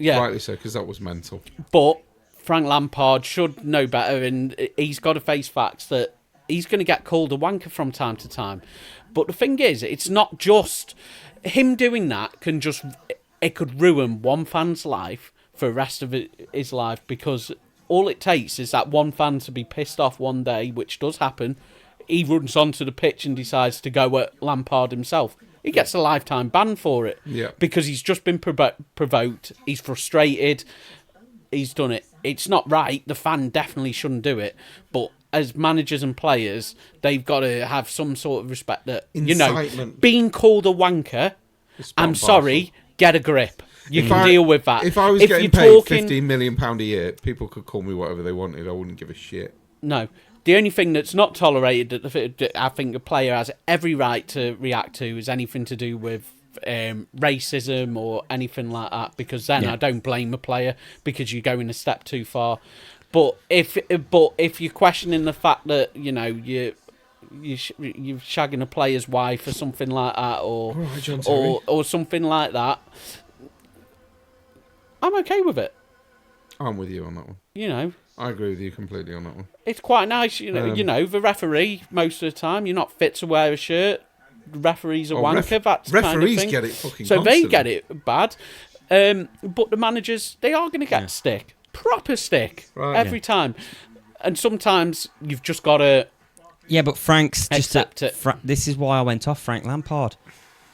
Yeah, Rightly so, because that was mental. but Frank Lampard should know better, and he's got to face facts that he's going to get called a wanker from time to time. But the thing is, it's not just him doing that. It could ruin one fan's life for the rest of his life, because all it takes is that one fan to be pissed off one day, which does happen. He runs onto the pitch and decides to go at Lampard himself. He gets a lifetime ban for it. Yeah. Because he's just been provoked. He's frustrated. He's done it. It's not right. The fan definitely shouldn't do it. But as managers and players, they've got to have some sort of respect that, Incitement. being called a wanker, It's part I'm and sorry, parcel. get a grip. You If can I- deal with that. If I was If getting you're paid talking- £15 million a year, people could call me whatever they wanted. I wouldn't give a shit. No. The only thing that's not tolerated that I think a player has every right to react to is anything to do with racism or anything like that, because then I don't blame a player because you're going a step too far. But if you're questioning the fact that you're shagging a player's wife or something like that, or something like that, I'm okay with it. I'm with you on that one. I agree with you completely on that one. It's quite nice, the referee, most of the time, you're not fit to wear a shirt. The referee's a wanker, that's referees kind of thing. get it fucking so constantly. They get it bad. But the managers, they are going to get stick. Proper stick. Right. Every time. And sometimes you've just got to... Yeah, but Frank's just... accept it. This is why I went off Frank Lampard.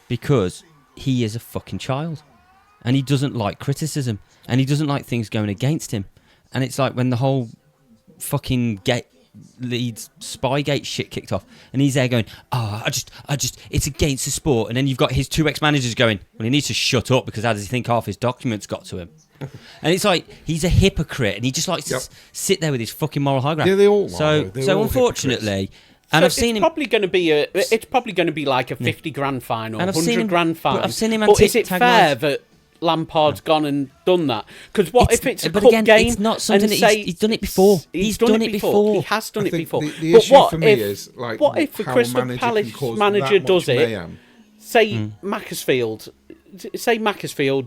Because he is a fucking child. And he doesn't like criticism. And he doesn't like things going against him. And it's like when the whole fucking Leeds Spygate shit kicked off, and he's there going, I just, it's against the sport. And then you've got his two ex-managers going, well, he needs to shut up because how does he think half his documents got to him? And it's like, he's a hypocrite, and he just likes to sit there with his fucking moral high ground. Yeah, they all are. So unfortunately... And so I've seen it's him. Probably going to be it's probably going to be like a 50 grand fine or And 100 grand fine. But I've seen him. But is it fair that Lampard's gone and done that? Because if it's a cup game, it's not something that he's done it before. He's done it before. He has done it before. The but issue for me is like, what if the how Crystal a Palace can manager does it? Mayhem. Say Macclesfield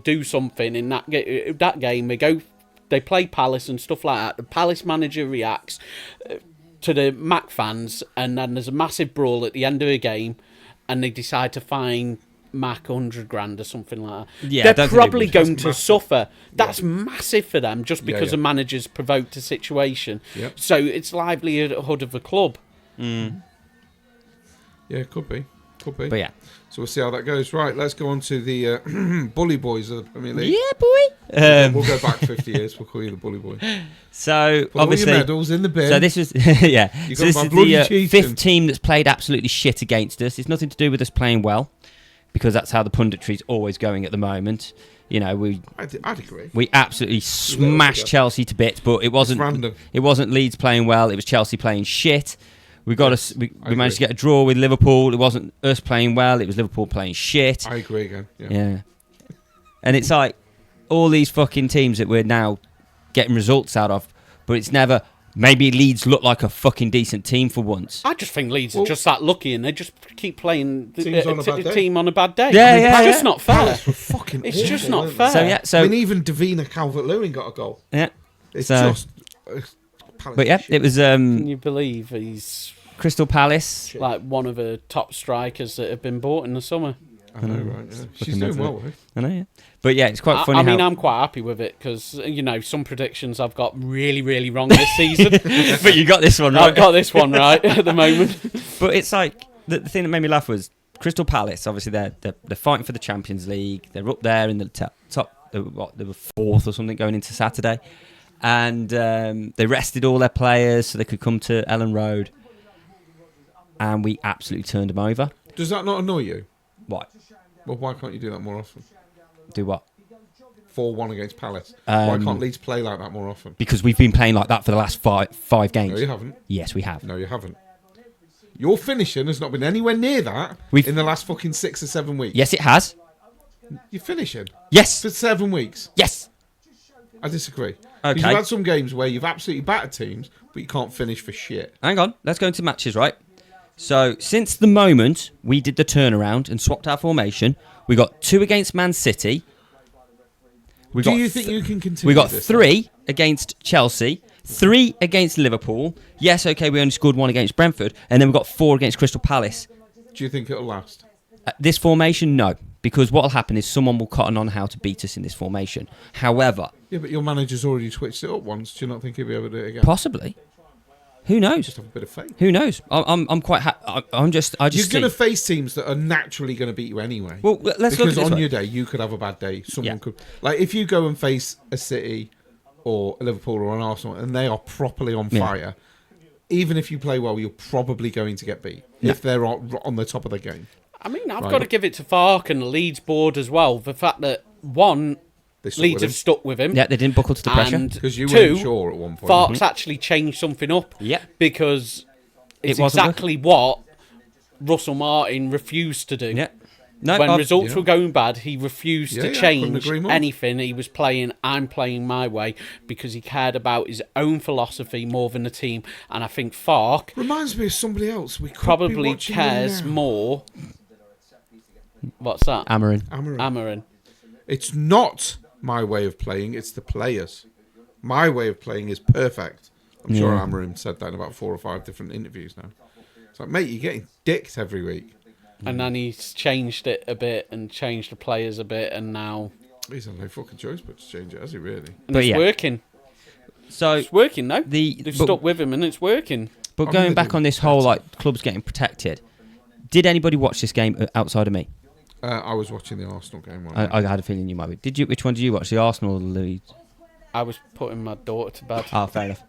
do something in that game. They play Palace and stuff like that. The Palace manager reacts to the Mac fans, and then there's a massive brawl at the end of the game, and they decide to fine Mac 100 grand or something like that. Yeah, they're probably going to suffer. That's massive for them, just because the managers provoked a situation. Yep. So it's livelihood of the club. Yeah, it could be. But yeah. So we'll see how that goes. Right, let's go on to the bully boys of the Premier League. Yeah, boy. We'll go back 50 years. We'll call you the bully boy. So Put obviously, all your medals in the bin. so this was So this is the fifth team that's played absolutely shit against us. It's nothing to do with us playing well, because that's how the punditry's always going at the moment. I'd agree. We absolutely smashed Chelsea to bits, but it wasn't random. It wasn't Leeds playing well. It was Chelsea playing shit. We managed to get a draw with Liverpool. It wasn't us playing well. It was Liverpool playing shit. I agree again. Yeah. And it's like all these fucking teams that we're now getting results out of, but it's never... Maybe Leeds look like a fucking decent team for once. I just think Leeds are just that lucky, and they just keep playing the team on a bad day. Yeah, It's just not fair. It's just not fair. So I mean, even Davina Calvert-Lewin got a goal. Yeah. It's just... But yeah, it was... Can you believe he's... Crystal Palace. Like one of the top strikers that have been bought in the summer. I know, right? Yeah. She's doing well, right? I know, yeah. But yeah, it's quite funny. I mean, I'm quite happy with it because, some predictions I've got really, really wrong this season. But you got this one right. I've got this one right at the moment. But it's like, the thing that made me laugh was Crystal Palace, obviously, they're fighting for the Champions League. They're up there in the top, they were fourth or something going into Saturday. And they rested all their players so they could come to Ellen Road. And we absolutely turned them over. Does that not annoy you? What? Well, why can't you do that more often? Do what? 4-1 against Palace. Why can't Leeds play like that more often? Because we've been playing like that for the last five games. No, you haven't. Yes, we have. No, you haven't. Your finishing has not been anywhere near that in the last fucking 6 or 7 weeks. Yes, it has. You're finishing? Yes. For 7 weeks? Yes. I disagree. Okay. You've had some games where you've absolutely battered teams, but you can't finish for shit. Hang on. Let's go into matches, right? So, since the moment we did the turnaround and swapped our formation, we got 2 against Man City. Do you think you can continue? We got this 3 against Chelsea, 3 against Liverpool. Yes, okay, we only scored 1 against Brentford, and then we got 4 against Crystal Palace. Do you think it'll last? This formation, no, because what will happen is someone will cotton on how to beat us in this formation. However, yeah, but your manager's already switched it up once. Do you not think he'll be able to do it again? Possibly. Who knows? Just have a bit of faith. Who knows? I'm quite. You're going to face teams that are naturally going to beat you anyway. Well, let's look at because this on way. your day you could have a bad day. Someone could, like, if you go and face a City or a Liverpool or an Arsenal and they are properly on fire. Even if you play well, you're probably going to get beat if they're on the top of the game. I mean, I've got to give it to Farke and the Leeds board as well. The fact that Leeds have stuck with him. Yeah, they didn't buckle to the pressure. Because you weren't sure at one point. Farke's actually changed something up. Yeah. Because it's exactly what Russell Martin refused to do. Yeah. No, when I've- results Yeah. were going bad, he refused Yeah, to yeah, couldn't change agree more. anything. He was playing, I'm playing my way, because he cared about his own philosophy more than the team. And I think Farke Reminds me of somebody else. We could be probably watching cares them now. more. What's that? Amarin. Amarin. It's not my way of playing, it's the players. My way of playing is perfect. I'm sure Yeah. Amarim said that in about 4 or 5 different interviews now. It's like, mate, you're getting dicked every week. And then he's changed it a bit and changed the players a bit, and now He's had no fucking choice but to change it, has he really? and But it's yeah. working. So, It's working, no? the They've but, stuck with him, and it's working. but I mean, going they back do on this whole like clubs getting protected, did anybody watch this game outside of me? I was watching the Arsenal game. I had a feeling you might be. Did you? Which one did you watch? The Arsenal or the Leeds? I was putting my daughter to bed. Ah, fair enough.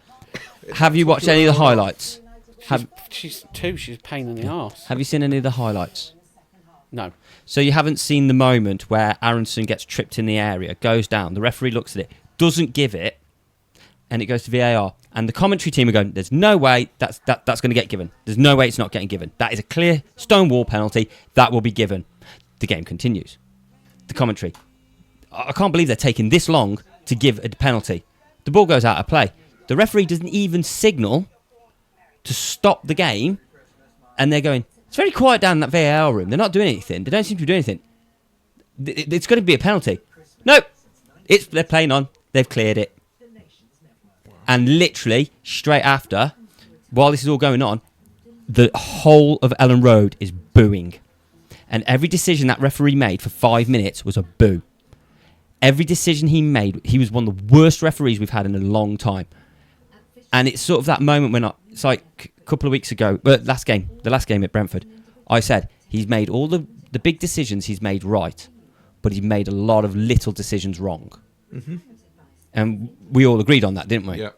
Have you watched any of the highlights? She's 2. She's a pain in the arse. Have you seen any of the highlights? No. So you haven't seen the moment where Aronson gets tripped in the area, goes down, the referee looks at it, doesn't give it, and it goes to VAR. And the commentary team are going, there's no way that's going to get given. There's no way it's not getting given. That is a clear stonewall penalty. That will be given. The game continues. The commentary. I can't believe they're taking this long to give a penalty. The ball goes out of play. The referee doesn't even signal to stop the game, and they're going, it's very quiet down in that VAR room. They're not doing anything. They don't seem to be doing anything. It's going to be a penalty. Nope. They're playing on. They've cleared it. And literally, straight after, while this is all going on, the whole of Ellen Road is booing. And every decision that referee made for 5 minutes was a boo. Every decision he made, he was one of the worst referees we've had in a long time. And it's sort of that moment when it's like a couple of weeks ago, the last game at Brentford, I said he's made all the big decisions he's made right, but he made a lot of little decisions wrong. Mm-hmm. And we all agreed on that, didn't we? Yeah.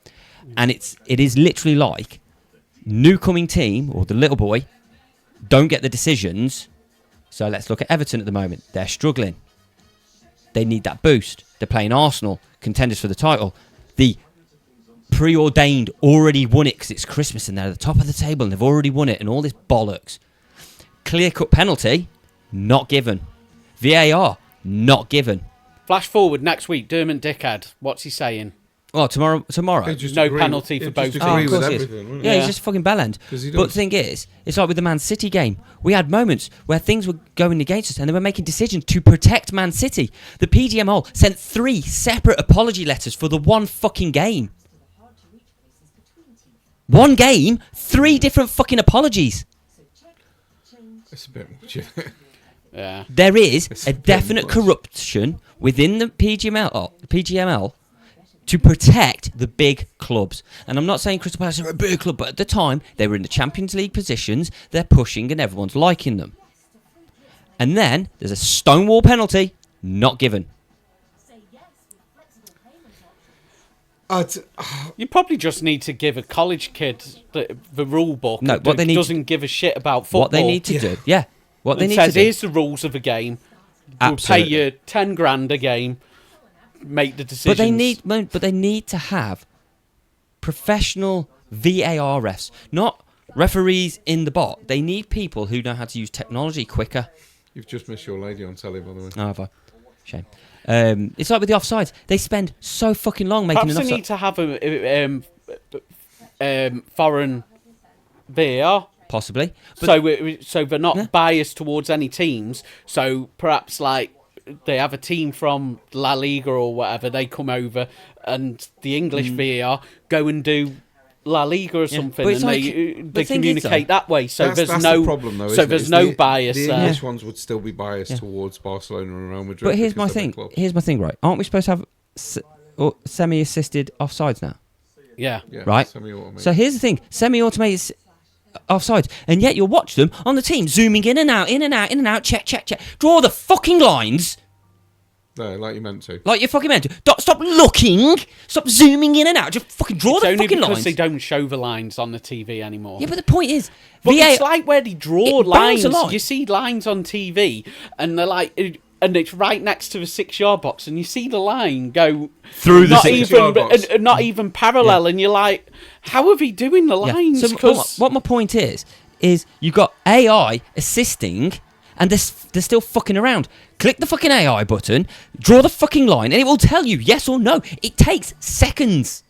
And it is literally like new coming team or the little boy don't get the decisions. So let's look at Everton at the moment. They're struggling. They need that boost. They're playing Arsenal, contenders for the title. The preordained already won it because it's Christmas and they're at the top of the table and they've already won it and all this bollocks. Clear-cut penalty, not given. VAR, not given. Flash forward next week. Dermot Dickhead. What's he saying? Oh, tomorrow. He'd just No agree- penalty for he'd both just teams. agree of with course he is. everything, wouldn't Yeah, he? he's just fucking bellend. 'Cause he But the does. thing is, it's like with the Man City game. We had moments where things were going against us and they were making decisions to protect Man City. The PGMOL sent 3 separate apology letters for the one fucking game. One game, 3 different fucking apologies. It's a bit much. Isn't it? Yeah. There is It's a a bit definite much. corruption within the PGML to protect the big clubs. And I'm not saying Crystal Palace are a big club, but at the time, they were in the Champions League positions, they're pushing and everyone's liking them. And then, there's a stonewall penalty, not given. You probably just need to give a college kid the rule book. No, that what they need doesn't give a shit about football. What they need to do, yeah. What they and need to says, do. here's the rules of the game. We'll pay Absolutely. you 10 grand a game. Make the decisions. But they need to have professional VAR refs, not referees in the bot. They need people who know how to use technology quicker. You've just missed your lady on telly, by the way. Oh, have I? Shame. It's like with the offsides. They spend so fucking long making Perhaps an they offside. need to have a foreign VAR. Possibly. But So they're not Yeah. biased towards any teams. So perhaps like they have a team from La Liga or whatever. They come over and the English VAR go and do La Liga or something, But it's and like- they the thing is, communicate that way. So that's there's the no problem, though. So isn't it? there's It's no the- bias The there. English ones would still be biased Yeah. towards Barcelona and Real Madrid. But here's my because they're thing. big clubs. Here's my thing, right? Aren't we supposed to have semi-assisted offsides now? Yeah. Yeah, Right. semi-automated. So here's the thing: semi-automated offsides, and yet you'll watch them on the team zooming in and out, in and out, in and out. Check, check, check. Draw the fucking lines. There, like you meant to. Like you're fucking meant to. Stop looking. Stop zooming in and out. Just fucking draw It's the only fucking because lines. they don't show the lines on the TV anymore. Yeah, but the point is, But VAR. it's like where they draw It bounds lines. a lot. You see lines on TV, and they're like, and it's right next to the 6-yard box, and you see the line go Through the not 6-yard even, box. and not even parallel, and you're like, how are they doing the Yeah. lines? So 'Cause what my point is you've got AI assisting And they're still fucking around. Click the fucking AI button, draw the fucking line, and it will tell you yes or no. It takes seconds.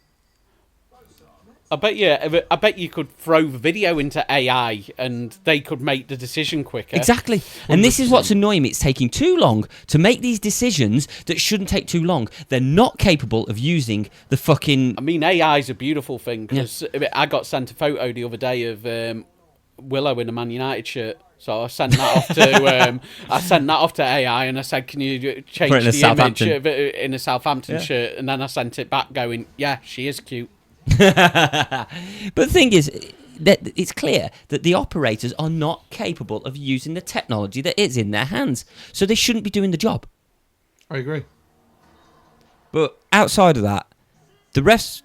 I bet you could throw the video into AI and they could make the decision quicker. Exactly. And this is what's annoying me. It's taking too long to make these decisions that shouldn't take too long. They're not capable of using the fucking... I mean, AI is a beautiful thing, because I got sent a photo the other day of Willow in a Man United shirt. So I sent that off to AI, and I said, "Can you change the image in a Southampton shirt?" And then I sent it back, going, "Yeah, she is cute." But the thing is that it's clear that the operators are not capable of using the technology that is in their hands, so they shouldn't be doing the job. I agree. But outside of that, the refs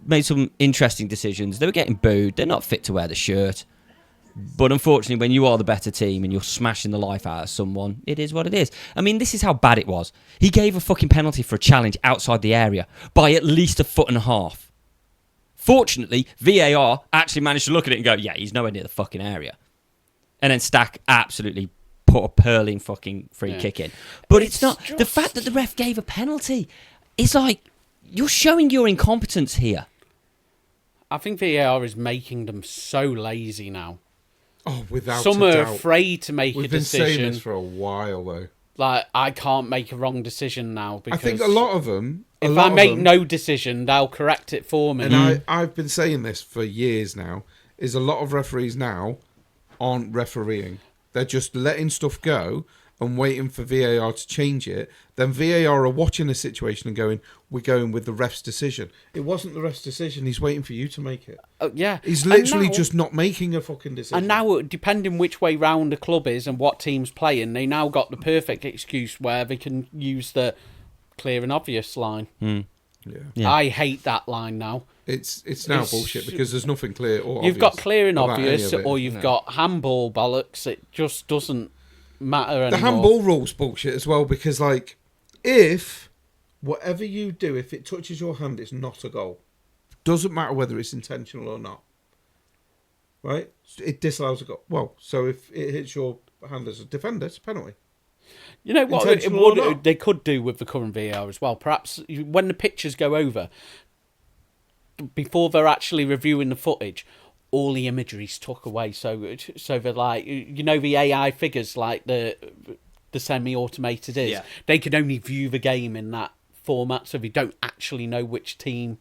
made some interesting decisions. They were getting booed. They're not fit to wear the shirt. But unfortunately, when you are the better team and you're smashing the life out of someone, it is what it is. I mean, this is how bad it was. He gave a fucking penalty for a challenge outside the area by at least 1.5 feet. Fortunately, VAR actually managed to look at it and go, yeah, he's nowhere near the fucking area. And then Stack absolutely put a purling fucking free kick in. But it's not... Just... The fact that the ref gave a penalty, it's like, you're showing your incompetence here. I think VAR is making them so lazy now. Oh, without Some a are doubt. afraid to make a decision. We've been saying this for a while, though. Like, I can't make a wrong decision now, because... I think a lot of them... If I make no decision, they'll correct it for me. And I've been saying this for years now, is a lot of referees now aren't refereeing. They're just letting stuff go and waiting for VAR to change it. Then VAR are watching the situation and going, we're going with the ref's decision. It wasn't the ref's decision. He's waiting for you to make it. Yeah. He's literally just not making a fucking decision. And now, depending which way round the club is and what team's playing, they now got the perfect excuse where they can use the clear and obvious line. Yeah. I hate that line now. It's now bullshit, because there's nothing clear or obvious. You've got clear and obvious, or you've got handball bollocks. It just doesn't matter anymore. The handball rule's bullshit as well, because, like, if whatever you do, if it touches your hand, it's not a goal. Doesn't matter whether it's intentional or not. Right? It disallows a goal. Well, so if it hits your hand as a defender, it's a penalty. You know what they could do with the current VAR as well? Perhaps when the pictures go over, before they're actually reviewing the footage, all the imagery's took away. So they're like, you know, the AI figures, like the semi-automated is, they can only view the game in that format, so they don't actually know which team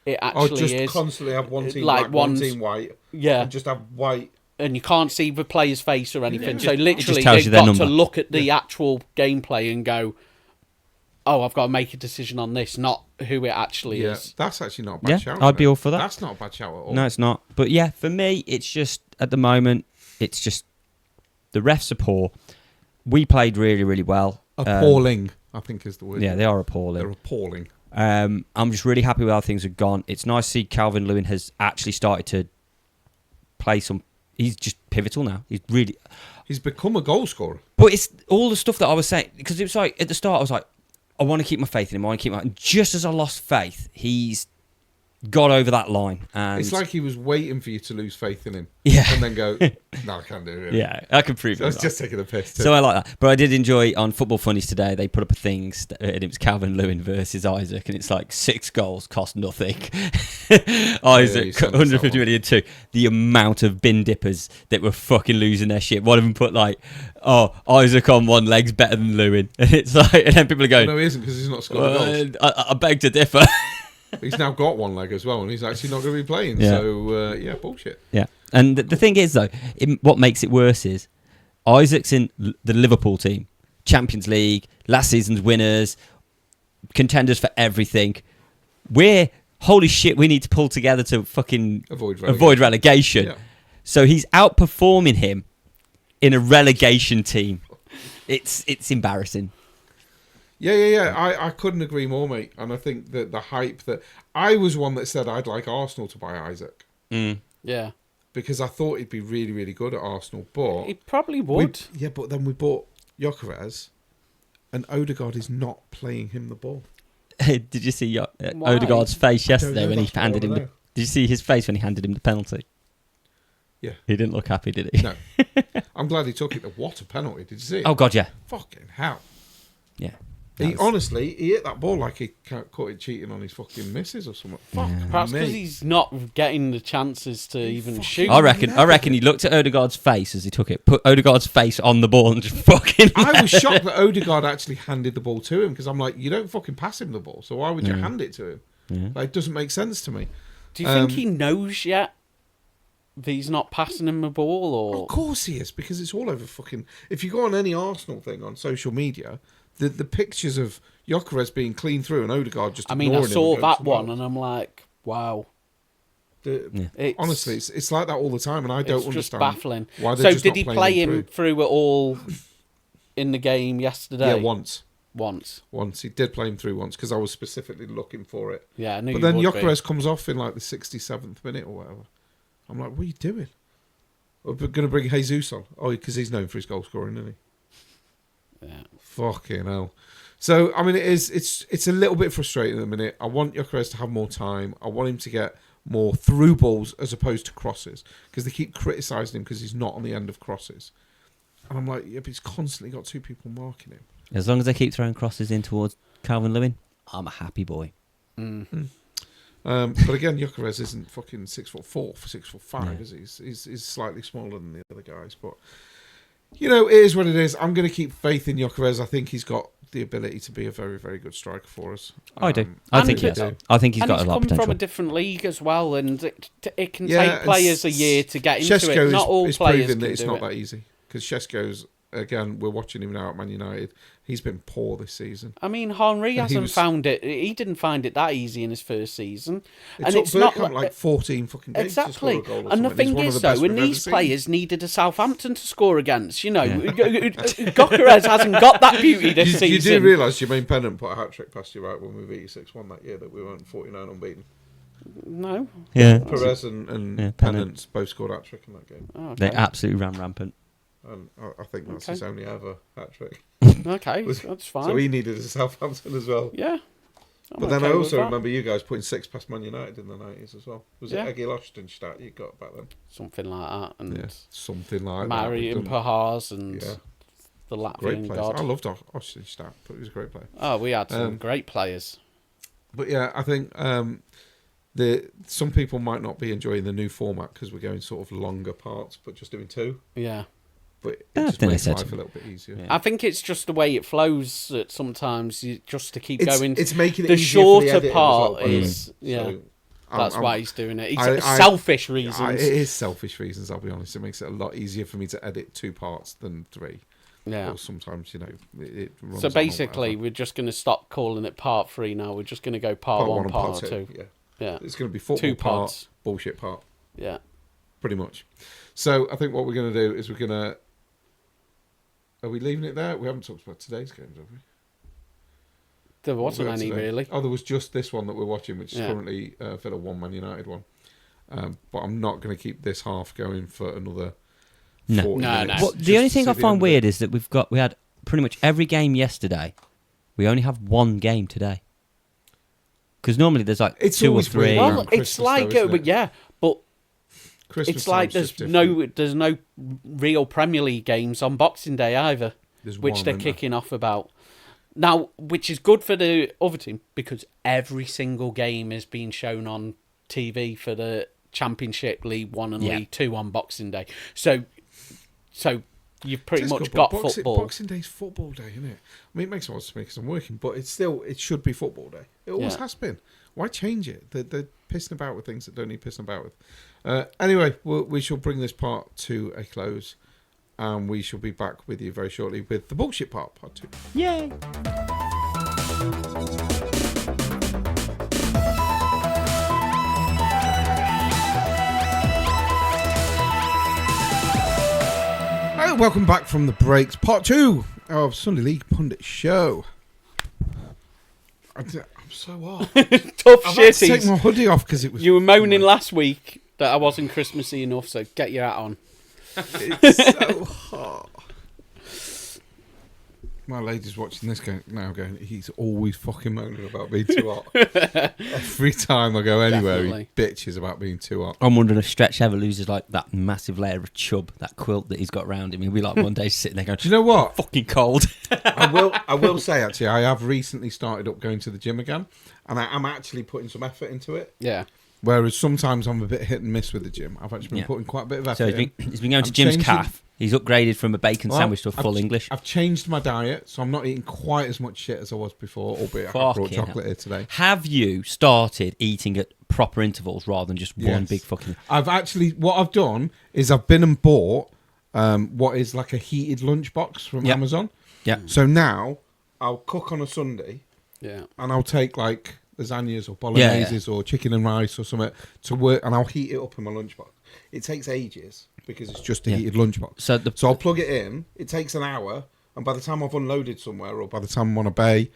it actually is. Just constantly have one team like one team white. Yeah. And just have white. And you can't see the player's face or anything. So literally, they've got to look at the actual gameplay and go, oh, I've got to make a decision on this, not who it actually is. That's actually not a bad shout. I'd be all for that. That's not a bad shout at all. No, it's not. But yeah, for me, it's just, at the moment, it's just, the refs are poor. We played really, really well. Appalling, I think is the word. Yeah, they are appalling. They're appalling. I'm just really happy with how things have gone. It's nice to see Calvin Lewin has actually started to play some... He's just pivotal now. He's become a goal scorer. But it's all the stuff that I was saying, because it was like, at the start, I was like, I want to keep my faith in him. And just as I lost faith, he's got over that line. And it's like he was waiting for you to lose faith in him. Yeah. And then go, no, I can't do it. Yeah, I can prove it. I was just taking a piss too. So I like that. But I did enjoy, on Football Funnies today, they put up a thing, and it was Calvin Lewin versus Isaac, and it's like 6 goals cost nothing. Isaac, 150 million too. The amount of bin dippers that were fucking losing their shit. One of them put like, oh, Isaac on one leg's better than Lewin. And it's like, and then people are going, no, he isn't, because he's not scored goals. I beg to differ. He's now got one leg as well, and he's actually not going to be playing. Yeah. So, bullshit. Yeah. And the thing is, though, what makes it worse is Isaac's in the Liverpool team, Champions League, last season's winners, contenders for everything. Holy shit, we need to pull together to fucking avoid relegation. Yeah. So he's outperforming him in a relegation team. It's embarrassing. Yeah. I couldn't agree more, mate. And I think that the hype that... I was one that said I'd like Arsenal to buy Isaac. Yeah. Because I thought he'd be really, really good at Arsenal, but... He probably would. But then we bought Gyökeres, and Odegaard is not playing him the ball. Did you see Odegaard's face yesterday when he handed him the... Did you see his face when he handed him the penalty? Yeah. He didn't look happy, did he? No. I'm glad he took it. What a penalty. Did you see it? Oh, God, yeah. Fucking hell. Yeah. He honestly, he hit that ball like he caught it cheating on his fucking missus or something. Fuck Perhaps me. because he's not getting the chances to even shoot. I reckon he looked at Odegaard's face as he took it, put Odegaard's face on the ball and just fucking... I was shocked that Odegaard actually handed the ball to him because I'm like, you don't fucking pass him the ball, so why would you hand it to him? Yeah. Like, it doesn't make sense to me. Do you think he knows yet that he's not passing him the ball? Or Of course he is, because it's all over fucking... If you go on any Arsenal thing on social media, the pictures of Gyökeres being clean through and Odegaard just ignoring him. I saw that one and I'm like, wow. Honestly, it's like that all the time, and I don't understand. It's just baffling. Why so did he play him through at all in the game yesterday? Yeah, once. Once. He did play him through once, because I was specifically looking for it. Yeah, I knew. But then Gyökeres comes off in like the 67th minute or whatever. I'm like, what are you doing? We're going to bring Jesus on. Oh, because he's known for his goal scoring, isn't he? Yeah. Fucking hell. So, I mean, it's a little bit frustrating at the minute. I want Gyökeres to have more time. I want him to get more through balls as opposed to crosses, because they keep criticising him because he's not on the end of crosses. And I'm like, yeah, but he's constantly got two people marking him. As long as they keep throwing crosses in towards Calvin Lewin, I'm a happy boy. But again, Gyökeres isn't fucking 6'4" for 6'5", is he? He's slightly smaller than the other guys, but you know, it is what it is. I'm going to keep faith in Gyökeres. I think he's got the ability to be a very, very good striker for us. I do. I think he has. I think he's got a lot of potential. And he's come from a different league as well, and it can take players a year to get into Šeško it. Not all is players proving can that it's do not it. that easy, because Šeško's, again, we're watching him now at Man United. He's been poor this season. I mean, Henry hasn't found it. He didn't find it that easy in his first season. And it's not like 14 fucking games exactly. to score a goal or and the something. thing He's is, one of the though, best when we've these ever players needed a Southampton to score against, you know, Gyökeres hasn't got that beauty this season. You do realise Jermaine Pennant put a hat-trick past you, right, when we beat you 6-1 that year, that we weren't 49 unbeaten? No. Yeah. Perez and Pennant both scored hat-trick in that game. Oh, okay. They absolutely ran rampant. And I think that's his only ever hat-trick. Okay, that's fine. So he needed a Southampton as well. Yeah. But then I also remember you guys putting 6 past Man United in the 90s as well. Was it Egil Ostenstadt you got back then? Something like that. And something like Mari that. and Pahars and the Latvian god. I loved Ostenstadt, but he was a great player. Oh, we had some great players. But yeah, I think some people might not be enjoying the new format because we're going sort of longer parts, but just doing 2. Yeah. But it just makes life a little bit easier. Yeah. I think it's just the way it flows that sometimes just to keep going. It's making it the easier shorter for the part as well, is so that's why he's doing it. It's selfish reasons. It is selfish reasons. I'll be honest. It makes it a lot easier for me to edit 2 parts than 3. Yeah. Or sometimes, you know, it runs. So basically, we're just going to stop calling it part 3 now. We're just going to go part 1, part 2. Yeah. It's going to be football 2 parts. Part, bullshit part. Yeah. Pretty much. So I think what we're going to do is we're going to. Are we leaving it there? We haven't talked about today's games, have we? There wasn't any, really. Oh, there was just this one that we're watching, which is currently Villa 1, Man United 1. But I'm not going to keep this half going for another 40 minutes. Well, the only thing I find weird is that we had pretty much every game yesterday. We only have 1 game today. Because normally there's like 2 or 3. Well, it's like, but Christmas it's like there's no real Premier League games on Boxing Day either, which they're kicking off about now, which is good for the other team because every single game is being shown on TV for the Championship, League 1 and League 2 on Boxing Day. So you've pretty much got football. Boxing Day's football day, isn't it? I mean, it makes sense to me because I'm working, but it should be football day. It always has been. Why change it? They're pissing about with things that don't need pissing about with. Anyway, we shall bring this part to a close, and we shall be back with you very shortly with the bullshit part 2. Yay! Welcome back from the breaks, part 2 of Sunday League Pundit Show. I'm so hot. Tough I've shit. had to take my hoodie off because it was. You were moaning last week that I wasn't Christmassy enough, so get your hat on. It's so hot. My lady's watching this going, he's always fucking moaning about being too hot. Every time I go anywhere, Definitely. he bitches about being too hot. I'm wondering if Stretch ever loses like that massive layer of chub, that quilt that he's got around him. He'll be like one day sitting there going, Do you know what? fucking cold. I will say, actually, I have recently started up going to the gym again, and I'm actually putting some effort into it. Yeah. Whereas sometimes I'm a bit hit and miss with the gym. I've actually been putting quite a bit of effort So in. he's been going to I'm Jim's changing- Calf. He's upgraded from a bacon Well, sandwich to a full English. I've changed my diet, so I'm not eating quite as much shit as I was before, albeit I brought Fucking chocolate hell. here today. Have you started eating at proper intervals rather than just one Yes. big fucking... What I've done is I've been and bought what is like a heated lunchbox from Yep. Amazon. Yeah. So now I'll cook on a Sunday Yeah. and I'll take like lasagnas or bologneses or chicken and rice or something to work, and I'll heat it up in my lunchbox. It takes ages because it's just a heated lunchbox. So I'll plug it in. It takes an hour, and by the time I've unloaded somewhere or by the time I'm on a bay,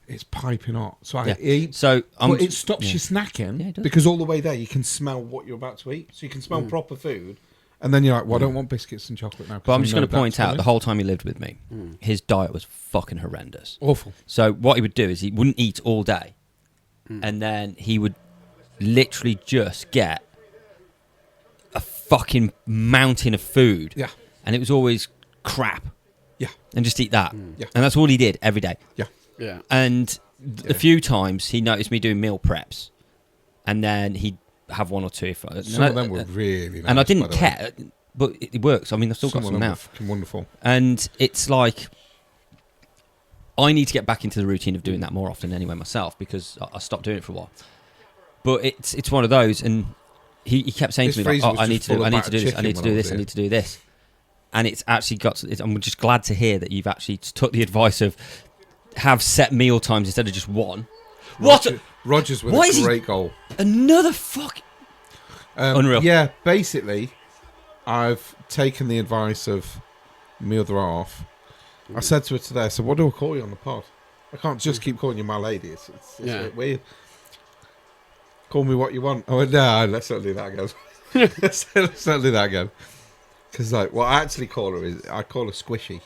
it's piping hot. So I eat. So But it stops you snacking Yeah, it does. because all the way there you can smell what you're about to eat. So you can smell proper food, and then you're like, "Well, I don't want biscuits and chocolate now." 'cause But I'm I just know going to point that's out, coming. the whole time he lived with me, his diet was fucking horrendous. Awful. So what he would do is he wouldn't eat all day, and then he would literally just get a fucking mountain of food. Yeah. And it was always crap. Yeah. And just eat that. Yeah. And that's all he did every day. Yeah. Yeah. And a few times he noticed me doing meal preps, and then he'd have one or two. Some of them were really nice. and I by didn't the way. care, but it works. I mean, I've still got Some some of them now. were fucking wonderful. And it's like, I need to get back into the routine of doing that more often anyway myself, because I stopped doing it for a while. But it's one of those, and he kept saying His to me, like, freezer oh, was I need just to do full of this, battered I need to chicken do when I this, was I here. need to do this. And it's actually I'm just glad to hear that you've actually took the advice of have set meal times instead of just one. Rogers with Why a is he- great goal. Another fuck. Unreal. Yeah, basically, I've taken the advice of my other half. I said to her today, I said, what do I call you on the pod? I can't just keep calling you my lady. It's a bit weird. Call me what you want. I went, no, let's not do that again. let's not do that again. Because like, what I actually call her is, I call her Squishy.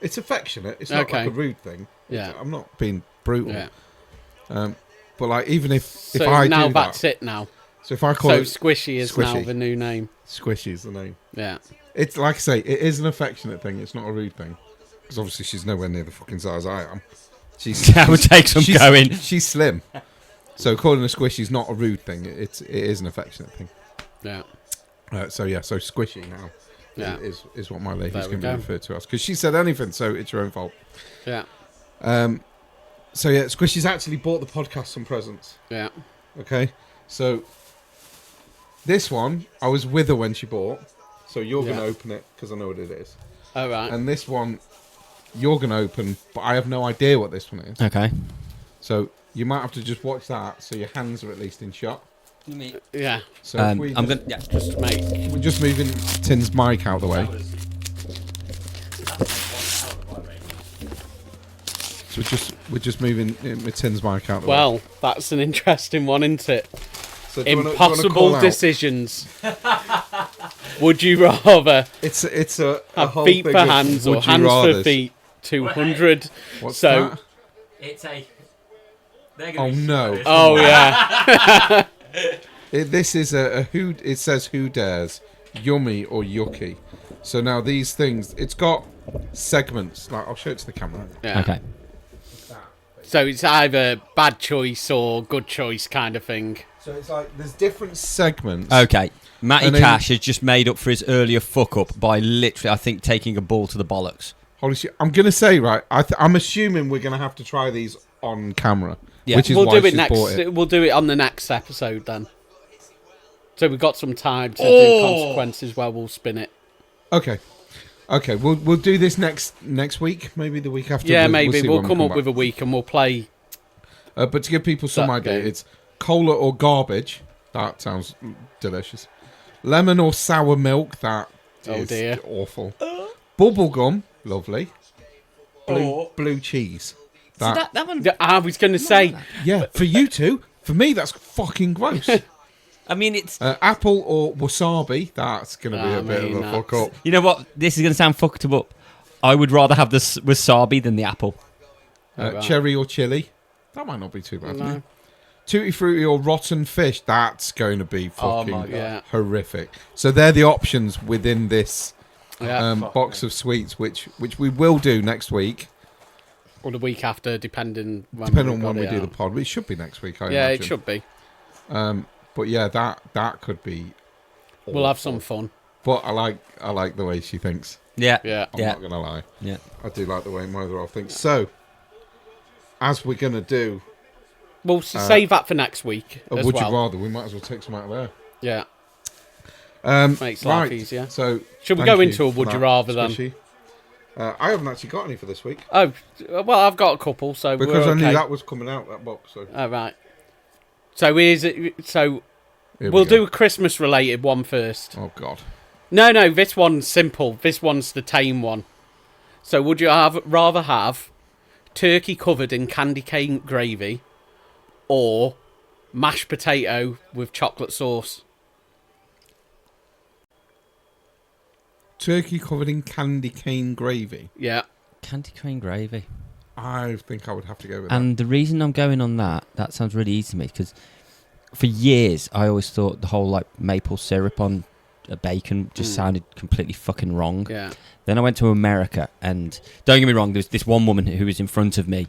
It's affectionate. It's not like a rude thing. Yeah. I'm not being brutal. Yeah. But like, even if So I now do that's that, it now. so if I call So it Squishy is now Squishy. the new name. Squishy is the name. Yeah. It's like I say, it is an affectionate thing. It's not a rude thing. Because obviously she's nowhere near the fucking size I am. That would take some going. She's slim. So calling her Squishy is not a rude thing. It is an affectionate thing. Yeah. So Squishy now Yeah. is what my lady's There we going to be go. referred to us. Because she said anything, so it's your own fault. Yeah. So yeah, Squishy's actually bought the podcast some presents. Yeah. Okay, so this one I was with her when she bought. So you're going to open it because I know what it is. All right. And this one you're going to open, but I have no idea what this one is. Okay. So you might have to just watch that, so your hands are at least in shot. Yeah. So I'm if gonna. Just to make. we're just moving Tim's mic out of the way. So we're just moving Tim's mic out of the way. Well, that's an interesting one, isn't it? So do you wanna Impossible call out? decisions. Would you rather It's a have whole feet thing for of hands or would you hands for rathers. feet? 200. What's So- that? It's a. Oh no! Oh yeah. This is a who. It says who dares, yummy or yucky. So now these things, it's got segments. Like I'll show it to the camera. Yeah. Okay. So it's either bad choice or good choice kind of thing. So it's like there's different segments. Okay. Matty And then- Cash has just made up for his earlier fuck up by literally, I think, taking a ball to the bollocks. Holy shit! I'm gonna say right. I'm assuming we're gonna have to try these on camera. Yeah. Which is We'll why do it she's next. bought it. We'll do it on the next episode then. So we've got some time to do Oh. consequences where we'll spin it. Okay. We'll do this next week. Maybe the week after. Yeah, we'll maybe see we'll when we come up back. with a week and we'll play. But to give people some That idea, game. it's cola or garbage. That sounds delicious. Lemon or sour milk. That Oh, is dear. awful. Bubblegum, lovely. Blue cheese. That, That one. I was going to say, yeah, for you two. For me, that's fucking gross. I mean, it's. Apple or wasabi. That's going to be I a bit mean, of a fuck up. You know what? This is going to sound fucked up. I would rather have the wasabi than the apple. Right. Cherry or chili? That might not be too bad. No. Tutti frutti or rotten fish? That's going to be Oh fucking my God. Yeah. horrific. So they're the options within this Yeah. box of sweets, which we will do next week, Or the week after, depending on when we do the pod. It should be next week. I Yeah, imagine. it should be. But yeah, that could be. We'll have some fun. But I like the way she thinks. Yeah. Yeah. I'm not gonna lie. Yeah. I do like the way my other half thinks. So, as we're gonna do, We'll save that for next week as would well. you rather? We might as well take some out of there. Yeah. Makes life easier. So, Should we thank go you into a for would you that, rather then? Squishy. I haven't actually got any for this week Oh, well, I've got a couple, so because we're I knew okay. that was coming out, that box. So Oh, right. So here we we'll go. do a Christmas related one first. Oh God. No, this one's simple. This one's the tame one. So would you rather have turkey covered in candy cane gravy or mashed potato with chocolate sauce? Turkey covered in candy cane gravy. Yeah. Candy cane gravy. I think I would have to go with And the reason I'm going on that sounds really easy to me, because for years I always thought the whole like maple syrup on a bacon just sounded completely fucking wrong. Yeah. Then I went to America, and don't get me wrong, there was this one woman who was in front of me,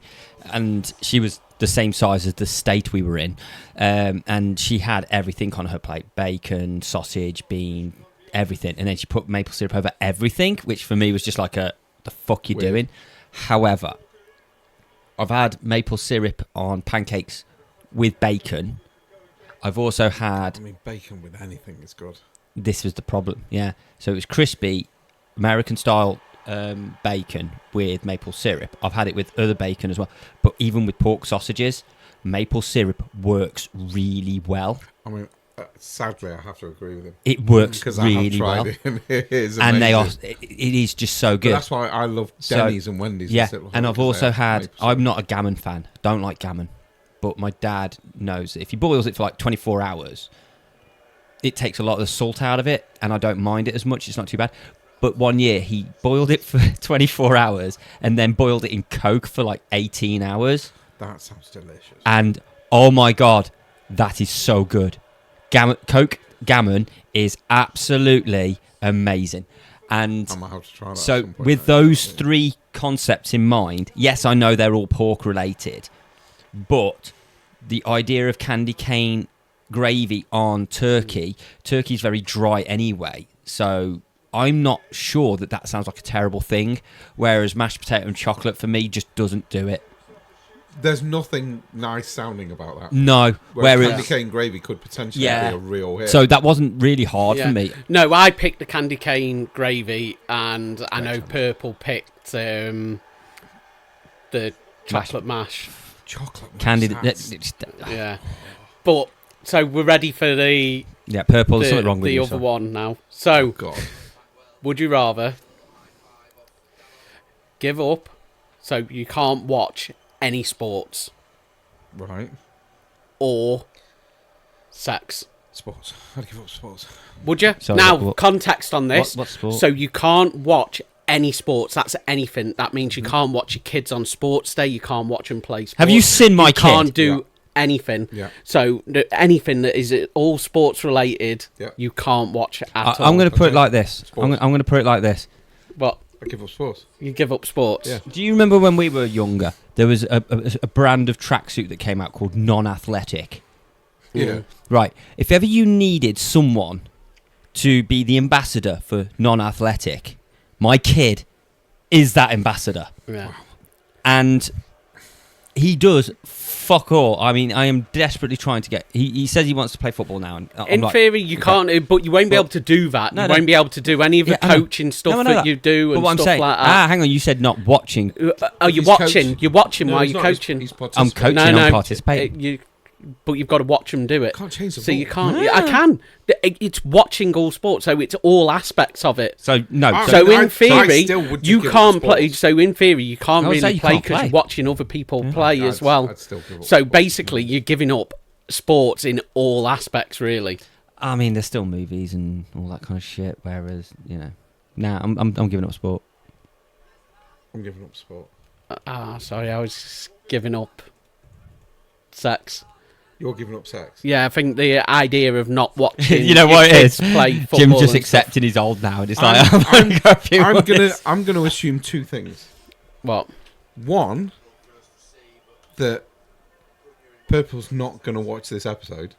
and she was the same size as the state we were in, and she had everything on her plate: bacon, sausage, bean, everything. And then she put maple syrup over everything, which for me was just like the fuck you Weird. doing? However, I've had maple syrup on pancakes with bacon. I've also had... I mean, bacon with anything is good. This was the problem, yeah. So it was crispy, American-style bacon with maple syrup. I've had it with other bacon as well. But even with pork sausages, maple syrup works really well. I mean, sadly, I have to agree with him. It works Because really I have tried well. it, and it is amazing. And they are, it is just so But good. that's why I love So, Denny's and Wendy's. Yeah, stuff, and I've because also they have had... maple syrup. I'm not a gammon fan. Don't like gammon. But my dad knows that if he boils it for like 24 hours, it takes a lot of the salt out of it, and I don't mind it as much. It's not too bad. But one year, he boiled it for 24 hours and then boiled it in Coke for like 18 hours. That sounds delicious. And, oh my God, that is so good. Coke gammon is absolutely amazing. And I might have to try that. so at some point, with mate. those three concepts in mind, yes, I know they're all pork related, but the idea of candy cane gravy on turkey's very dry anyway, so I'm not sure that sounds like a terrible thing, whereas mashed potato and chocolate for me just doesn't do it. There's nothing nice sounding about that. No, Whereas whereas candy cane gravy could potentially be a real hit. so that wasn't really hard for me. No, I picked the candy cane gravy, and I know Purple picked the chocolate mash. chocolate Candy, that's- Yeah. But, so we're ready for the purple. There's something wrong with the you. other sorry. one now. So, God. would you rather give up so you can't watch any sports, Right. or sex? Sports. I'd give up sports. Would you? So now, what- context on this. what sport? So you can't watch any sports. That's anything. That means you can't watch your kids on sports day. You can't watch them play sports. Have you seen my You can't kid? do anything. Yeah. So anything that is all sports related, Yeah. you can't watch at all. I'm going to put it Okay. like this. Sports. I'm going to put it like this. But I'd give up sports. you give up sports. Yeah. Do you remember when we were younger? There was a brand of tracksuit that came out called non-athletic. Yeah. Right. If ever you needed someone to be the ambassador for non-athletic, my kid is that ambassador. Yeah. And he does fuck all. I mean, I am desperately trying to get... He says he wants to play football now. And I'm In like, theory, you can't, but you won't be Well, able to do that. no, You no. won't be able to do any of the Yeah, I know. coaching stuff No, I know that you do But and what I'm stuff saying... like that. hang on. You said not watching. Oh, you're He's watching. coaching. You're watching No, while he's you're not. He's- coaching. He's I'm participating. coaching. I'm participating. But you've got to watch them do it. Can't change the So you ball. can't. I can. It's watching all sports, so it's all aspects of it. So, no. Ah, So I in theory, still would you give up can't play. sports. So in theory, you can't I would say really you play can't because play. you're watching other people play as well. I'd still give up So sports. basically, you're giving up sports in all aspects, really. I mean, there's still movies and all that kind of shit. Whereas, nah, I'm giving up sport. I'm giving up sport. Sorry, I was giving up sex. You're giving up sex? Yeah, I think the idea of not watching You know your what it kids is? play football Jim's just and stuff. accepting he's old now, and it's I'm gonna assume two things. What? One, that Purple's not gonna watch this episode.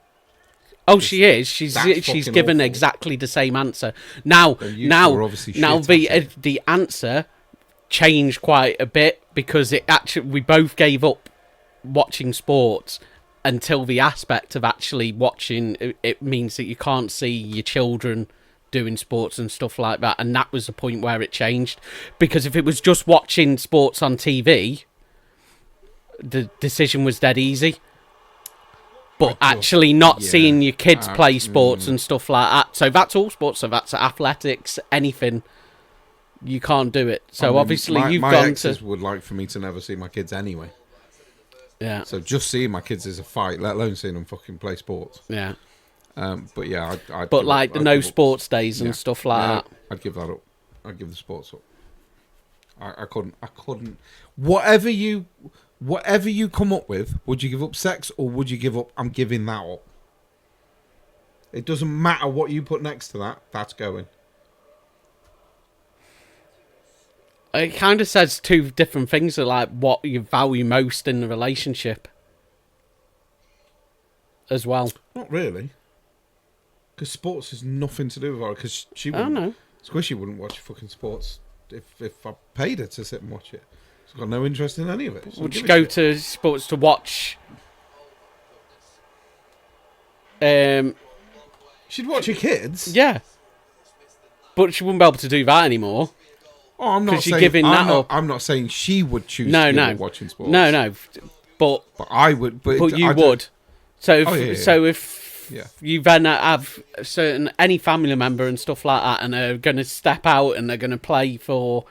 Oh, she is. She's fucking given awful. exactly the same answer. Now were obviously shit the answer changed quite a bit because we both gave up watching sports until the aspect of actually watching it means that you can't see your children doing sports and stuff like that, and that was the point where it changed. Because if it was just watching sports on TV, the decision was dead easy. But actually not seeing your kids play sports and stuff like that. So that's all sports. So that's athletics, anything. You can't do it. So obviously you've my gone exes to... would like for me to never see my kids anyway. Yeah. So just seeing my kids is a fight, let alone seeing them fucking play sports. Yeah. But yeah, I'd But like the no sports days and stuff like that. I'd give that up. I'd give the sports up. I couldn't. Whatever you come up with, would you give up sex or would you give up? I'm giving that up. It doesn't matter what you put next to that. That's going. It kind of says two different things, like what you value most in the relationship as well. Not really. Because sports has nothing to do with her. Because she wouldn't. know. Squishy wouldn't watch fucking sports if I paid her to sit and watch it. She's got no interest in any of it. Would you go to sports to watch? She'd watch her kids. Yeah. But she wouldn't be able to do that anymore. Oh, I'm not 'Cause you're saying giving that up. I'm not saying she would choose to give up watching sports. No. But I would. But you would. So if Yeah. you then have any family member and stuff like that, and they're going to step out and they're going to play for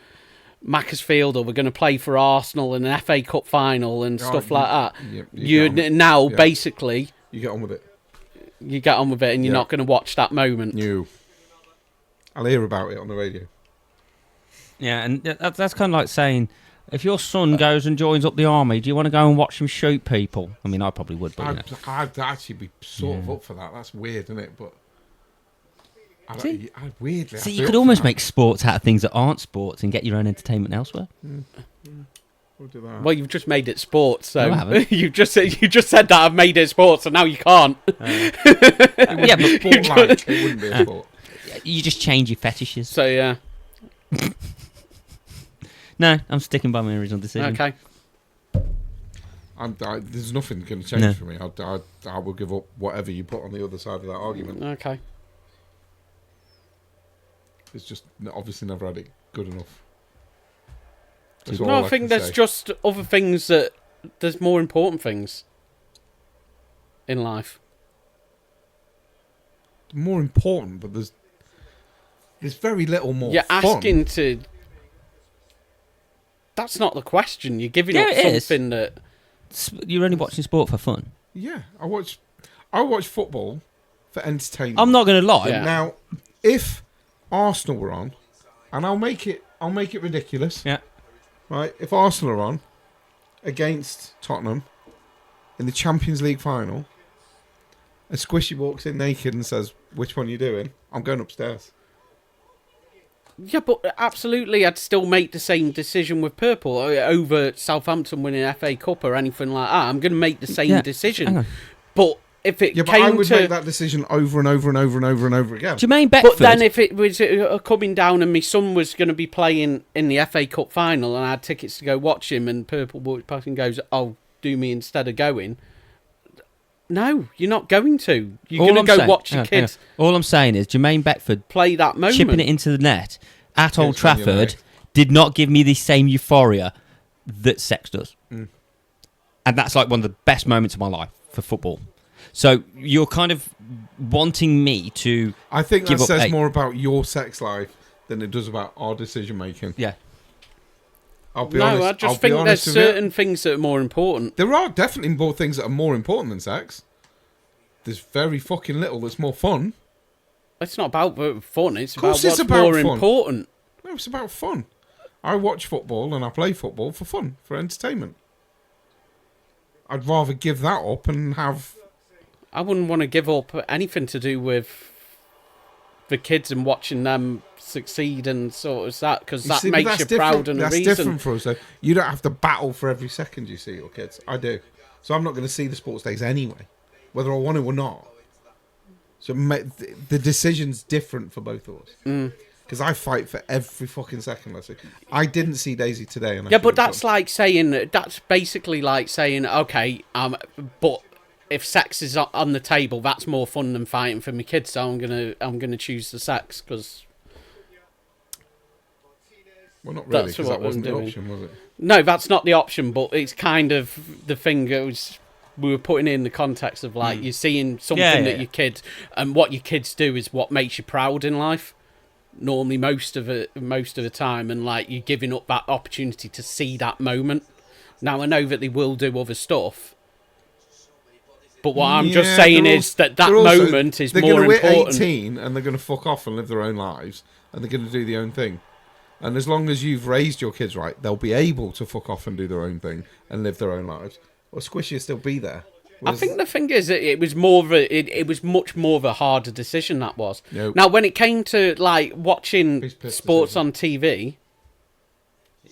Macclesfield or we're going to play for Arsenal in an FA Cup final and stuff like that, basically you get on with it. You get on with it, and you're not going to watch that moment. I'll hear about it on the radio. Yeah, and that's kind of like saying, if your son goes and joins up the army, do you want to go and watch him shoot people? I mean, I probably would, but I'd actually be sort of up for that. That's weird, isn't it? But you could almost make sports out of things that aren't sports and get your own entertainment elsewhere. We'll do that. Well, you've just made it sports, so No, I haven't. you just said that I've made it sports, and now you can't. Yeah, but sport-like, it wouldn't be a sport. You just change your fetishes. So yeah. No, I'm sticking by my original decision. Okay. There's nothing going to change for me. I will give up whatever you put on the other side of that argument. Okay. It's just obviously never had it good enough. No, I think there's just other things that there's more important things in life. More important, but there's very little more. You're fun. asking to. That's not the question. You're giving up something that you're only watching sport for fun. Yeah, I watch football for entertainment. I'm not going to lie. Yeah. Now, if Arsenal were on, and I'll make it ridiculous. Yeah. Right. If Arsenal are on against Tottenham in the Champions League final, and Squishy walks in naked and says, "Which one are you doing?" I'm going upstairs. Yeah, but absolutely, I'd still make the same decision with Purple over Southampton winning FA Cup or anything like that. I'm going to make the same decision. But if it came I would make that decision over and over and over and over and over again. Jermaine Beckford. But then if it was coming down and my son was going to be playing in the FA Cup final and I had tickets to go watch him and Purple walks past and goes, "Oh, do me instead of going." No, you're not going to. You're going to go watch your kids. All I'm saying is Jermaine Beckford play that moment. Chipping it into the net at Old Trafford did not give me the same euphoria that sex does. And that's like one of the best moments of my life for football. So you're kind of wanting me to I think that give says more about your sex life than it does about our decision making. Yeah. I'll be honest. I just think there's certain things that are more important. There are definitely more things that are more important than sex. There's very fucking little that's more fun. It's not about fun. It's about Of course what's it's about more fun. important. No, it's about fun. I watch football and I play football for fun, for entertainment. I'd rather give that up and have... I wouldn't want to give up anything to do with the kids and watching them succeed and sort of that, because that makes you proud and a reason. That's different for us, though. You don't have to battle for every second you see your kids. I do. So I'm not going to see the sports days anyway, whether I want to or not. So the decision's different for both of us. Because I fight for every fucking second I see. I didn't see Daisy today. And yeah, but that's like saying... That's basically like saying, okay, but if sex is on the table, that's more fun than fighting for my kids, so I'm gonna choose the sex, because... Well, not really, because that wasn't the option, was it? No, that's not the option, but it's kind of the thing goes... We were putting it in the context of, like, you're seeing something that your kid... And what your kids do is what makes you proud in life. Normally, most of the time, and, like, you're giving up that opportunity to see that moment. Now, I know that they will do other stuff, but what I'm just saying is that moment is more important. They're going to hit 18 and they're going to fuck off and live their own lives, and they're going to do their own thing. And as long as you've raised your kids right, they'll be able to fuck off and do their own thing and live their own lives. Or Squishy will still be there. I think the thing is, it was more of it was much more of a harder decision, that was. Nope. Now, when it came to, like, watching sports on TV...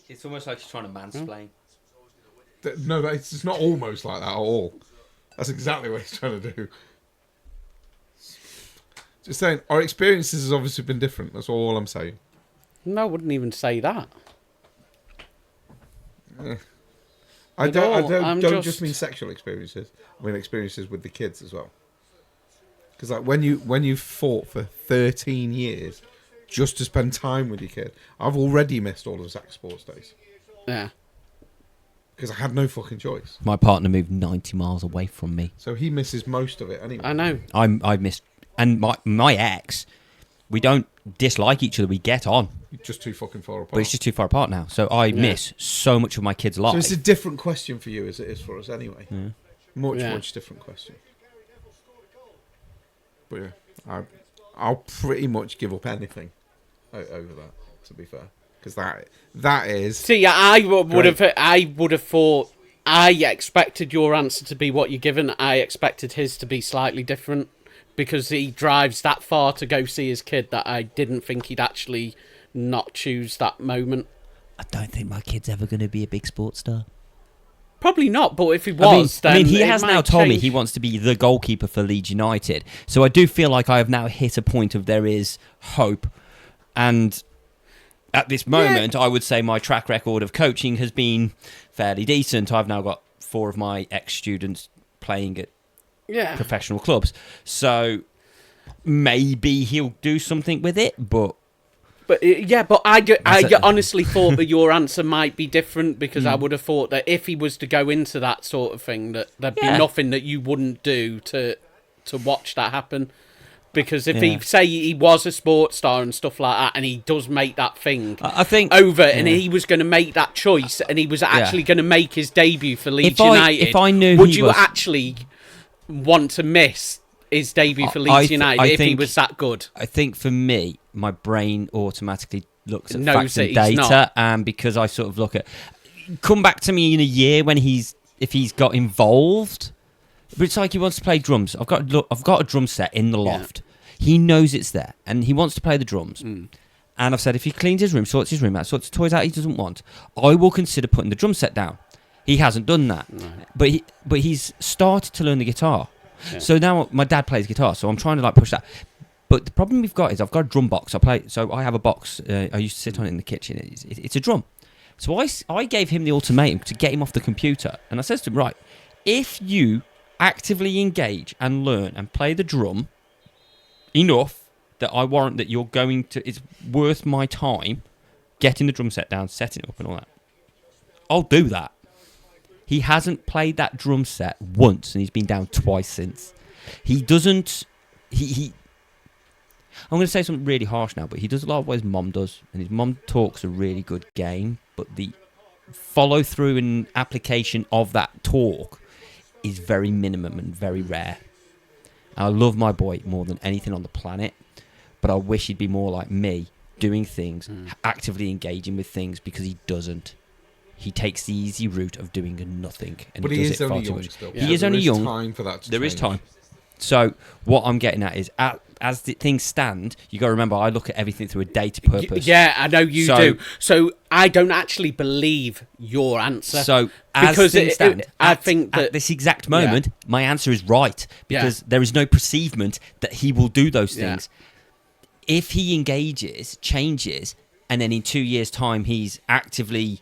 It's almost like he's trying to mansplain. No, it's not almost like that at all. That's exactly what he's trying to do. Just saying, our experiences has obviously been different. That's all I'm saying. No, I wouldn't even say that. I don't just mean sexual experiences. I mean experiences with the kids as well. Because, like, when you fought for 13 years just to spend time with your kid, I've already missed all of Zach's sports days. Yeah. Because I had no fucking choice. My partner moved 90 miles away from me. So he misses most of it anyway. I know. I missed... And my ex, we don't dislike each other. We get on. You're just too fucking far apart. But it's just too far apart now. So I miss so much of my kids' life. So it's a different question for you as it is for us anyway. Yeah. Much different question. But yeah, I'll pretty much give up anything over that, to be fair. Because that is... See, I would have thought... I expected your answer to be what you're given. I expected his to be slightly different, because he drives that far to go see his kid that I didn't think he'd actually not choose that moment. I don't think my kid's ever going to be a big sports star. Probably not, but if he was, then he has now told me change. he wants to be the goalkeeper for Leeds United. So I do feel like I have now hit a point of there is hope. And at this moment, I would say my track record of coaching has been fairly decent. I've now got 4 of my ex-students playing at professional clubs. So maybe he'll do something with it, but I honestly thought that your answer might be different, because I would have thought that if he was to go into that sort of thing, that there'd be nothing that you wouldn't do to watch that happen. Because if he say he was a sports star and stuff like that, and he does make that thing, I think over, and he was going to make that choice, and he was actually going to make his debut for Leeds United, if I knew would you actually want to miss his debut for Leeds United if he was that good? I think for me, my brain automatically looks at Knows facts and data, and because I sort of look at... Come back to me in a year when if he's got involved. But it's like he wants to play drums. I've got a drum set in the loft. He knows it's there, and he wants to play the drums. And I've said if he cleans his room, sorts his room out, sorts the toys out he doesn't want, I will consider putting the drum set down. He hasn't done that, but he's started to learn the guitar. Yeah. So now my dad plays guitar, so I'm trying to like push that. But the problem we've got is I've got a drum box. I have a box. I used to sit on it in the kitchen. It's a drum. So I gave him the ultimatum to get him off the computer, and I says to him, right, if you actively engage and learn and play the drum enough that I warrant that you're going to, it's worth my time getting the drum set down, setting it up and all that, I'll do that. He hasn't played that drum set once, and he's been down twice since. He doesn't... I'm going to say something really harsh now, but he does a lot of what his mom does, and his mom talks a really good game, but the follow-through and application of that talk is very minimum and very rare. And I love my boy more than anything on the planet, but I wish he'd be more like me doing things, actively engaging with things, because he doesn't. He takes the easy route of doing nothing, and But he he does is it only far too young much. still. He is only young. Time for that to There is change. time. So what I'm getting at is, as the things stand, you got to remember, I look at everything through a data purpose. Yeah, I know you So- do. So I don't actually believe your answer. So as Because things stand, I at, think that at this exact moment, my answer is right, because there is no perceivement that he will do those Yeah. things. If he engages, changes, and then in 2 years' time he's actively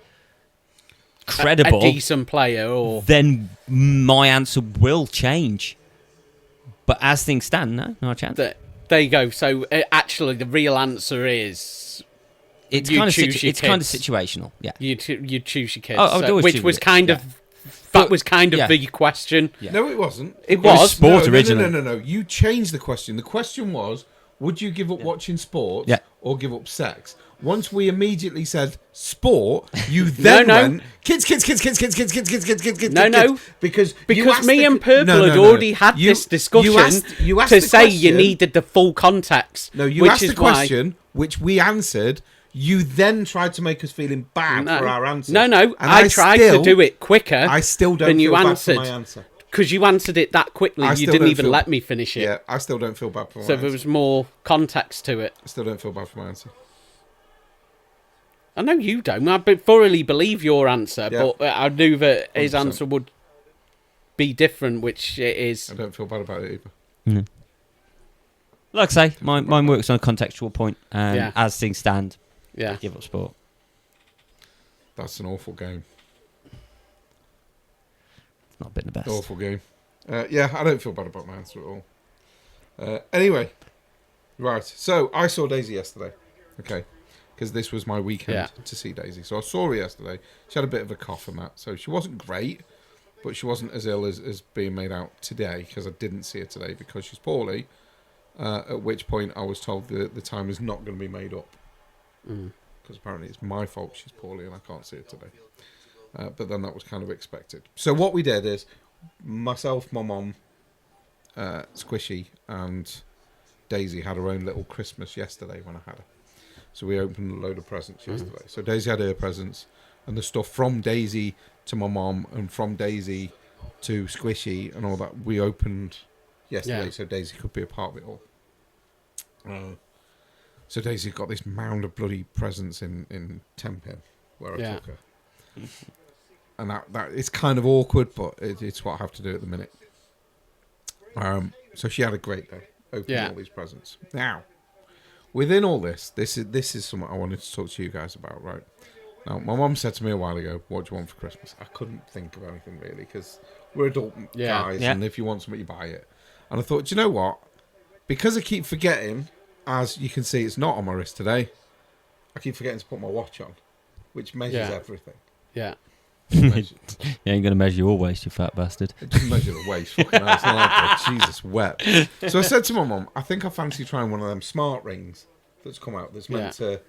credible, a decent player, or then my answer will change. But as things stand, no chance. there you go. So actually, the real answer is It's you kind of choose your kind of kids. situational. Yeah. you choose your kids. I would always which choose was it, kind yeah. of that was kind of Yeah. the question. Yeah. No, it wasn't. It was was. sport no, originally. No. You changed the question. The question was, would you give up watching sports Yeah. or give up sex? Once we immediately said sport, you then No. went kids. No. Because Because me and Purple had already had this discussion you asked to the say you question. needed the full context. No, you which asked is the question, which we answered. You then tried to make us feeling bad for our answer. No, And I tried to do it quicker. I still don't than you feel bad answered. for my answer. Because you answered it that quickly, I you still didn't don't even feel- let me finish it. Yeah, I still don't feel bad for my So answer. there was more context to it. I still don't feel bad for my answer. I know you don't. I thoroughly believe your answer, Yeah. but I knew that his 100%. answer would be different, which it is. I don't feel bad about it either. Like I say, mine works on a contextual point. Yeah. As things stand, Yeah. give up sport. That's an awful game. It's not been the best. Awful game. Yeah, I don't feel bad about my answer at all. Anyway, right. So I saw Daisy yesterday. Okay. Because this was my weekend to see Daisy. So I saw her yesterday. She had a bit of a cough and that. So she wasn't great, but she wasn't as ill as being made out today, because I didn't see her today because she's poorly. At which point I was told that the time is not going to be made up. Because apparently it's my fault she's poorly and I can't see her today. But then that was kind of expected. So what we did is, myself, my mum, Squishy, and Daisy had her own little Christmas yesterday when I had her. So we opened a load of presents yesterday. So Daisy had her presents, and the stuff from Daisy to my mum and from Daisy to Squishy and all that we opened yesterday, so Daisy could be a part of it all. So Daisy got this mound of bloody presents in Tenpin where I took her. And that it's kind of awkward, but it's what I have to do at the minute. So she had a great day opening all these presents. Now, within all this is something I wanted to talk to you guys about, right? Now, my mum said to me a while ago, what do you want for Christmas? I couldn't think of anything really, because we're adult guys, and if you want something, you buy it. And I thought, do you know what? Because I keep forgetting, as you can see, it's not on my wrist today, I keep forgetting to put my watch on, which measures everything. Yeah. You ain't gonna measure your waist, you fat bastard. It doesn't measure the waist. Fucking hell, it's not like that. Jesus, wet. So I said to my mum, I think I fancy trying one of them smart rings that's come out. That's meant to,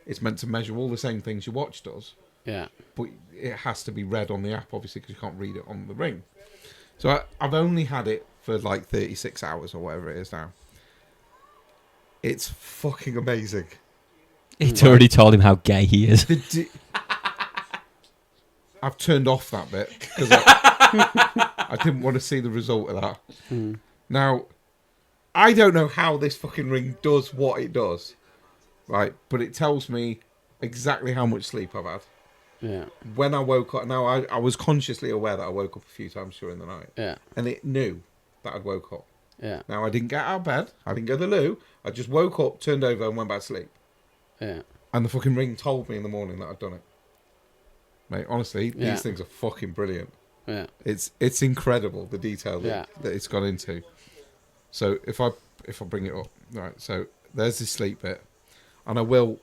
it's meant to measure all the same things your watch does. Yeah. But it has to be read on the app, obviously, because you can't read it on the ring. So I've only had it for like 36 hours or whatever it is now. It's fucking amazing. It's already told him how gay he is. I've turned off that bit because I didn't want to see the result of that. Now, I don't know how this fucking ring does what it does, right? But it tells me exactly how much sleep I've had. Yeah. When I woke up, now I was consciously aware that I woke up a few times during the night. Yeah. And it knew that I'd woke up. Yeah. Now, I didn't get out of bed. I didn't go to the loo. I just woke up, turned over, and went back to sleep. Yeah. And the fucking ring told me in the morning that I'd done it. Mate, honestly, these things are fucking brilliant. Yeah. It's incredible, the detail that it's gone into. So if I bring it up, right, so there's this sleep bit. And I will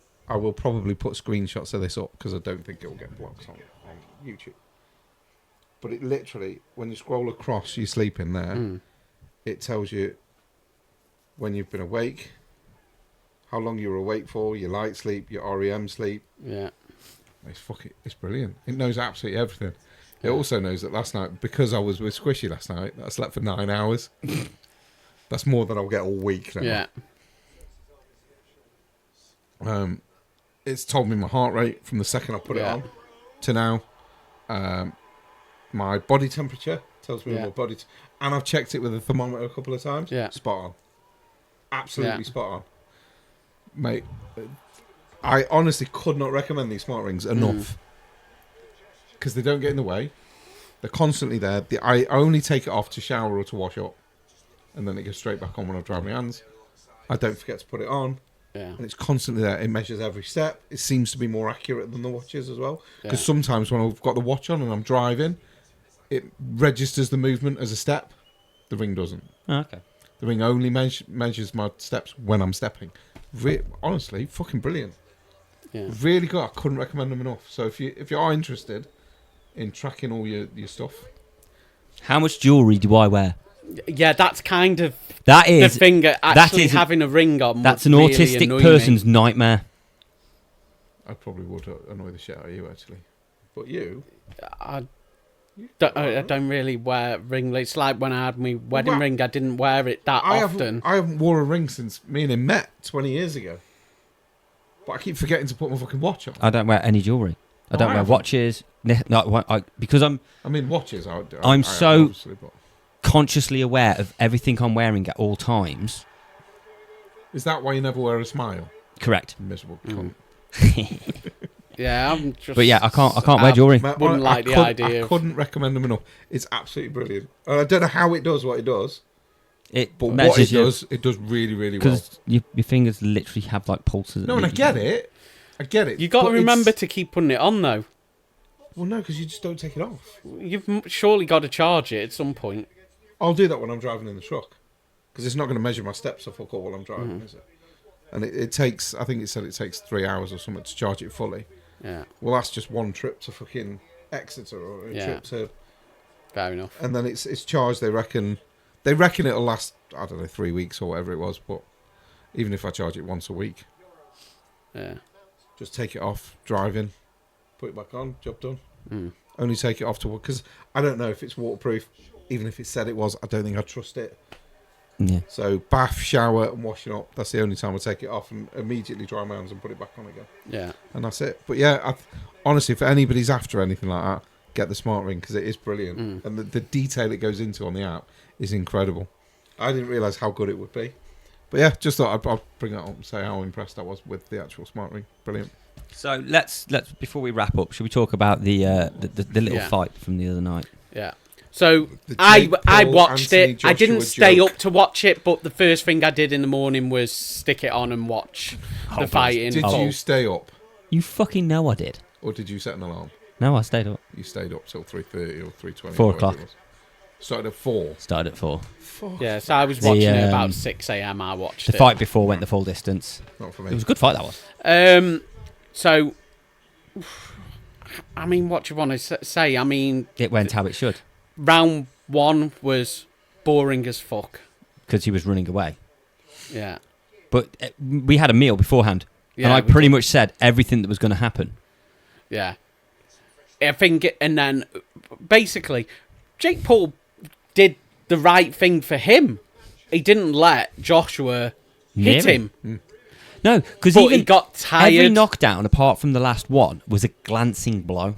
probably put screenshots of this up because I don't think it will get blocked on YouTube. But it literally, when you scroll across your sleep in there, it tells you when you've been awake, how long you were awake for, your light sleep, your REM sleep. Yeah. It's brilliant. It knows absolutely everything. It also knows that last night, because I was with Squishy last night, I slept for 9 hours. That's more than I'll get all week now. Yeah. It's told me my heart rate from the second I put it on to now. My body temperature tells me my body, and I've checked it with a thermometer a couple of times. Yeah, spot on, absolutely spot on, mate. I honestly could not recommend these smart rings enough because they don't get in the way. They're constantly there. I only take it off to shower or to wash up, and then it goes straight back on when I dry my hands. I don't forget to put it on. Yeah. And it's constantly there. It measures every step. It seems to be more accurate than the watches as well. Because sometimes when I've got the watch on and I'm driving, it registers the movement as a step. The ring doesn't. Oh, okay. The ring only measures my steps when I'm stepping. Honestly, fucking brilliant. Yeah. Really good. I couldn't recommend them enough. So if you are interested in tracking all your stuff. How much jewellery do I wear? Yeah, that's kind of that is the thing. Actually, having a ring on. That's an really autistic person's nightmare. I probably would annoy the shit out of you, actually. But you, I don't really wear ring. It's like when I had my wedding ring. I didn't wear it that often. I haven't worn a ring since me and him met 20 years ago. But I keep forgetting to put my fucking watch on. I don't wear any jewellery. I don't wear watches. Because I'm. I mean, watches. I'm so consciously aware of everything I'm wearing at all times. Is that why you never wear a smile? Correct. Miserable cunt. Yeah, I'm just. But yeah, I can't wear jewellery. Wouldn't like the idea. I couldn't recommend them enough. It's absolutely brilliant. I don't know how it does what it does. But what it does really, really well. Because your fingers literally have like pulses. No, and I get it. You got to remember to keep putting it on though. Well, no, because you just don't take it off. You've surely got to charge it at some point. I'll do that when I'm driving in the truck. Because it's not going to measure my steps or fuck all while I'm driving, is it? And it takes, I think it said it takes 3 hours or something to charge it fully. Yeah. Well, that's just one trip to fucking Exeter or a trip to... Fair enough. And then it's charged, they reckon it'll last, I don't know, 3 weeks or whatever it was, but even if I charge it once a week. Yeah. Just take it off, drive in, put it back on, job done. Only take it off to work, because I don't know if it's waterproof. Even if it said it was, I don't think I'd trust it. Yeah. So bath, shower and washing up, that's the only time I take it off and immediately dry my hands and put it back on again. Yeah. And that's it. But yeah, honestly, if anybody's after anything like that, get the smart ring, because it is brilliant. And the detail it goes into on the app is incredible. I didn't realise how good it would be. But yeah, just thought I'd bring that up and say how impressed I was with the actual smart ring. Brilliant. So let's before we wrap up, should we talk about the little fight from the other night? Yeah. So I watched Anthony, it. Joshua, I didn't stay up to watch it, but the first thing I did in the morning was stick it on and watch the fight in full. Did you stay up? You fucking know I did. Or did you set an alarm? No, I stayed up. You stayed up till 3:30 or 3:20. 4 o'clock. Started at 4. Started at 4. Yeah, so I was watching it about 6 a.m. I watched the fight before went the full distance. Not for me. It was a good fight, that was. So, I mean, what do you want to say? I mean, it went how it should. Round 1 was boring as fuck because he was running away. Yeah, but we had a meal beforehand, and I pretty much said everything that was going to happen. Yeah, I think, and then basically, Jake Paul did the right thing for him. He didn't let Joshua hit him. No, because he got tired. Every knockdown, apart from the last one, was a glancing blow.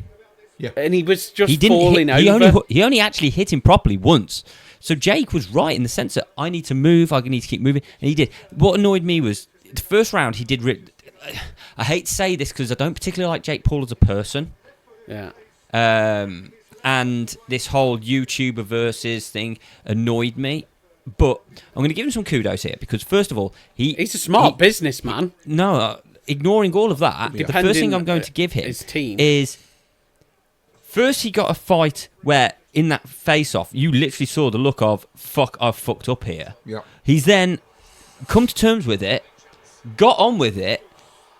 Yeah, and he was just falling over. He only actually hit him properly once. So Jake was right in the sense that I need to move, I need to keep moving, and he did. What annoyed me was the first round he did. I hate to say this because I don't particularly like Jake Paul as a person. Yeah. And this whole YouTuber versus thing annoyed me. But I'm going to give him some kudos here because, first of all, he's a smart businessman. Ignoring all of that, the first thing I'm going to give him is first he got a fight where in that face-off you literally saw the look of fuck, I've fucked up here. Yeah. He's then come to terms with it, got on with it.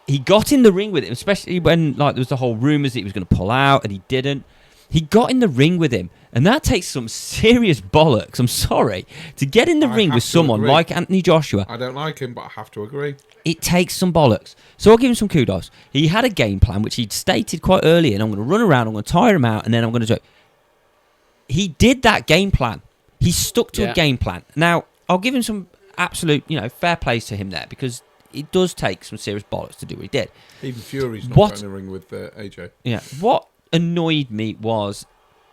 He got in the ring with him, especially when there was the whole rumours that he was going to pull out and he didn't. He got in the ring with him, and that takes some serious bollocks. I'm sorry. To get in the ring with someone like Anthony Joshua. I don't like him, but I have to agree. It takes some bollocks. So I'll give him some kudos. He had a game plan, which he'd stated quite early, and I'm going to run around, I'm going to tire him out, and then I'm going to do it. He did that game plan. He stuck to a game plan. Now, I'll give him some absolute, fair plays to him there, because it does take some serious bollocks to do what he did. Even Fury's not What- going in the ring with AJ. Yeah. What annoyed me was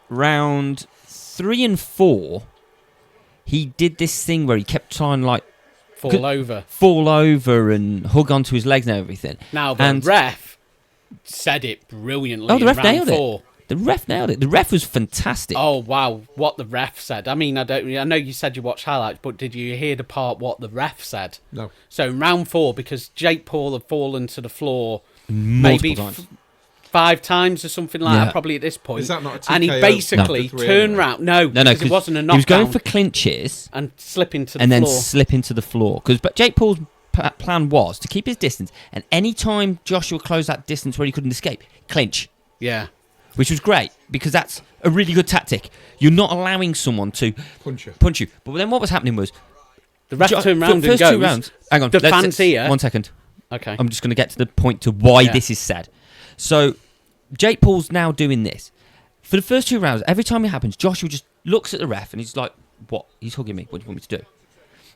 round 3 and 4, he did this thing where he kept trying like fall over and hug onto his legs and everything. Now the ref said it brilliantly. Oh, the ref in round nailed 4. it. The ref nailed it. The ref was fantastic. Oh wow, what the ref said. I mean, I know you said you watched highlights, but did you hear the part what the ref said? No. So in round 4, because Jake Paul had fallen to the floor Multiple maybe times. 5 times or something like Yeah. that, probably at this point. Is that not a TKO? And he basically No. turned round. No, because it wasn't a knockdown. He was going for clinches and slip into the and then floor. slip into the floor. But Jake Paul's plan was to keep his distance, and any time Joshua closed that distance where he couldn't escape, clinch. Yeah. Which was great, because that's a really good tactic. You're not allowing someone to punch you. But then what was happening was... The ref turned round and first goes... 2 rounds... Hang on. The fans here... 1 second. Okay. I'm just going to get to the point to why this is said. So, Jake Paul's now doing this. For the first 2 rounds, every time it happens, Joshua just looks at the ref and he's like, what? He's hugging me. What do you want me to do?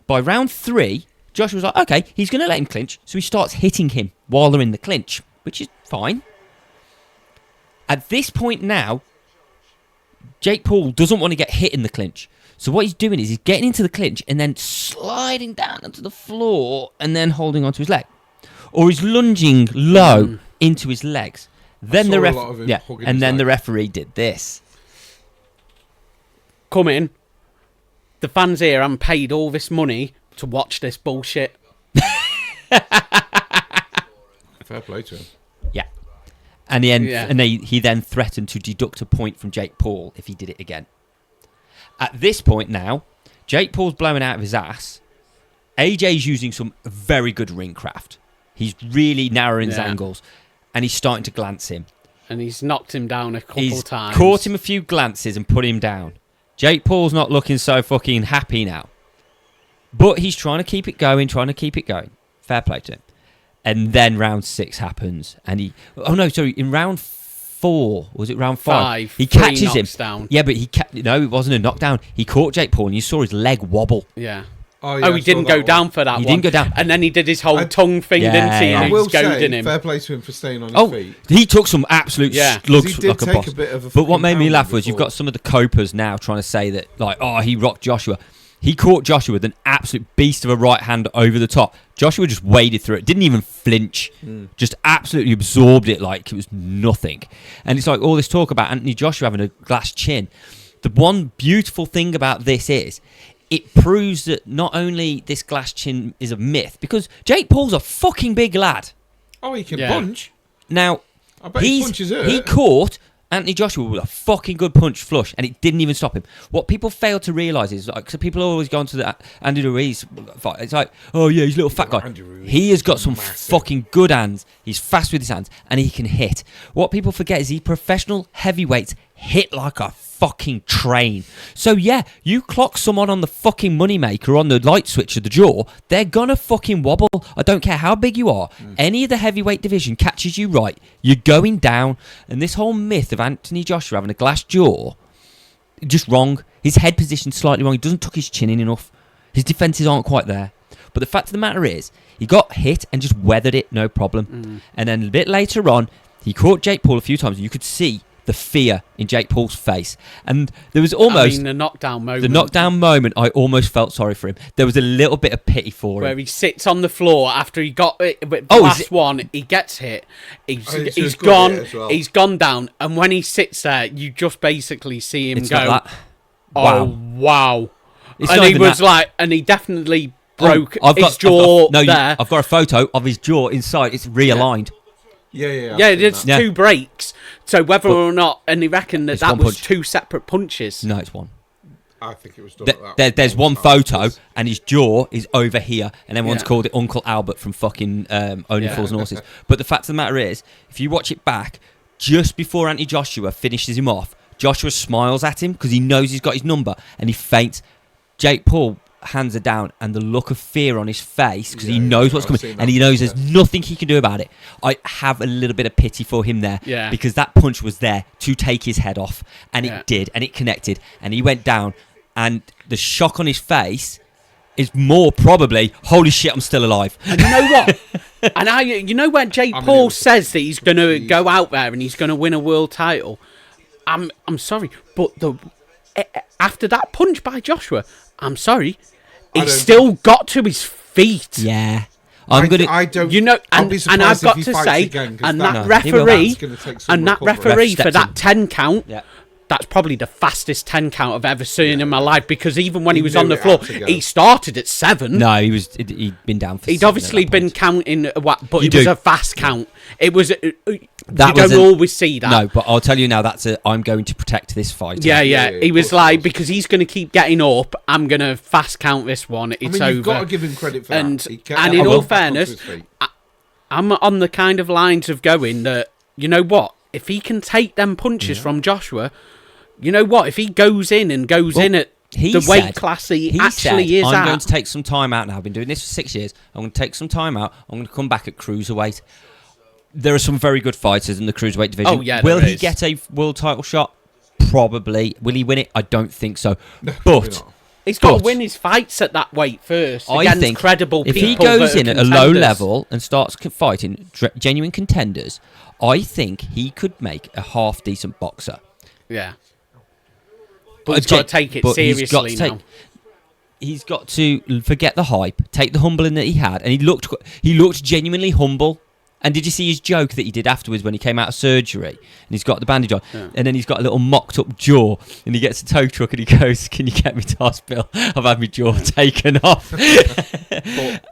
By round 3, Joshua's like, okay, he's going to let him clinch. So he starts hitting him while they're in the clinch, which is fine. At this point now, Jake Paul doesn't want to get hit in the clinch. So what he's doing is he's getting into the clinch and then sliding down onto the floor and then holding onto his leg. Or he's lunging low into his legs. Then the the referee did this. Come in. The fans here haven't paid all this money to watch this bullshit. Fair play to him. Yeah. And he then threatened to deduct a point from Jake Paul if he did it again. At this point now, Jake Paul's blowing out of his ass. AJ's using some very good ring craft. He's really narrowing his angles, and he's starting to glance him. And he's knocked him down a couple times. Caught him a few glances and put him down. Jake Paul's not looking so fucking happy now. But he's trying to keep it going, Fair play to him. And then round 6 happens, and in round 4, was it round 5? He catches him. Down. Yeah, but it wasn't a knockdown. He caught Jake Paul, and you saw his leg wobble. Yeah. Oh, he didn't go down for that one. He didn't go down. And then he did his whole tongue thing, didn't he? And I he will was goading say, him. fair play to him for staying on his feet. He took some absolute slugs he did like a take boss. a bit of a But what fucking made me laugh pounding was you've before. got some of the copers now trying to say that, like, he rocked Joshua. He caught Joshua with an absolute beast of a right hand over the top. Joshua just waded through it, didn't even flinch, just absolutely absorbed it like it was nothing. And it's like all this talk about Anthony Joshua having a glass chin. The one beautiful thing about this is it proves that not only this glass chin is a myth, because Jake Paul's a fucking big lad. Oh, he can punch. Now, I bet he punches hurt. he caught Anthony Joshua with a fucking good punch flush, and it didn't even stop him. What people fail to realise is, like, so people always go on to the Andy Ruiz fight. It's like, oh yeah, he's a little fat guy. He has got some fucking good hands. He's fast with his hands, and he can hit. What people forget is these professional heavyweights hit like a fucking train. So yeah, you clock someone on the fucking moneymaker on the light switch of the jaw, they're gonna fucking wobble. I don't care how big you are. Any of the heavyweight division catches you right, you're going down. And this whole myth of Anthony Joshua having a glass jaw, just wrong. His head position's slightly wrong. He doesn't tuck his chin in enough. His defences aren't quite there. But the fact of the matter is, he got hit and just weathered it, no problem. And then a bit later on, he caught Jake Paul a few times, and you could see the fear in Jake Paul's face. And there was almost... the knockdown moment. The knockdown moment, I almost felt sorry for him. There was a little bit of pity for him. Where he sits on the floor after he got it. The last one, he gets hit. He's gone. He's gone down. And when he sits there, you just basically see him It's go, not that. oh, wow. It's And not he even was that. like, and he definitely broke I've his got, jaw I've got, there. I've got a photo of his jaw inside. It's realigned. Yeah. Yeah, it's that. 2 breaks. So whether or not, and they reckon that It's that one was punch. 2 separate punches. No, it's one. I think it was done at that There's one time. photo, and his jaw is over here, and everyone's Yeah. called it Uncle Albert from fucking Only Yeah. Fools and Horses. But the fact of the matter is, if you watch it back, just before Anthony Joshua finishes him off, Joshua smiles at him because he knows he's got his number, and he faints. Jake Paul hands are down, and the look of fear on his face because he knows what's coming, and he knows there's nothing he can do about it. I have a little bit of pity for him there, because that punch was there to take his head off, and it did, and it connected, and he went down, and the shock on his face is more probably, holy shit, I'm still alive. And you know what? And you know when Jake Paul says that he's going to go out there and he's going to win a world title, I'm sorry, but after that punch by Joshua, I'm sorry, he still got to his feet. Yeah. I don't. You know, and I've got to say, and that referee for that 10 count, that's probably the fastest 10 count I've ever seen in my life, because even when he was on the floor, he started at 7. No, he'd been down for 7. He'd obviously been counting, but it was a fast count. It was. You don't always see that. No, but I'll tell you now, I'm going to protect this fight. Yeah. He was like, because he's going to keep getting up, I'm going to fast count this one. It's over. You've got to give him credit for that. And in all fairness, I'm on the kind of lines of going that, you know what, if he can take them punches from Joshua, you know what, if he goes in at the weight class he actually is I'm going to take some time out now. I've been doing this for 6 years. I'm going to take some time out. I'm going to come back at cruiserweight. There are some very good fighters in the cruiserweight division. Oh, yeah, Will he get a world title shot? Probably. Will he win it? I don't think so. But he's got to win his fights at that weight first against credible people. If he goes in at a low level and starts fighting genuine contenders, I think he could make a half decent boxer. Yeah. But he's got to take it seriously now. He's got to forget the hype, take the humbling that he had, and he looked genuinely humble. And did you see his joke that he did afterwards when he came out of surgery and he's got the bandage on, and then he's got a little mocked up jaw, and he gets a tow truck and he goes, "Can you get me to hospital? I've had my jaw taken off."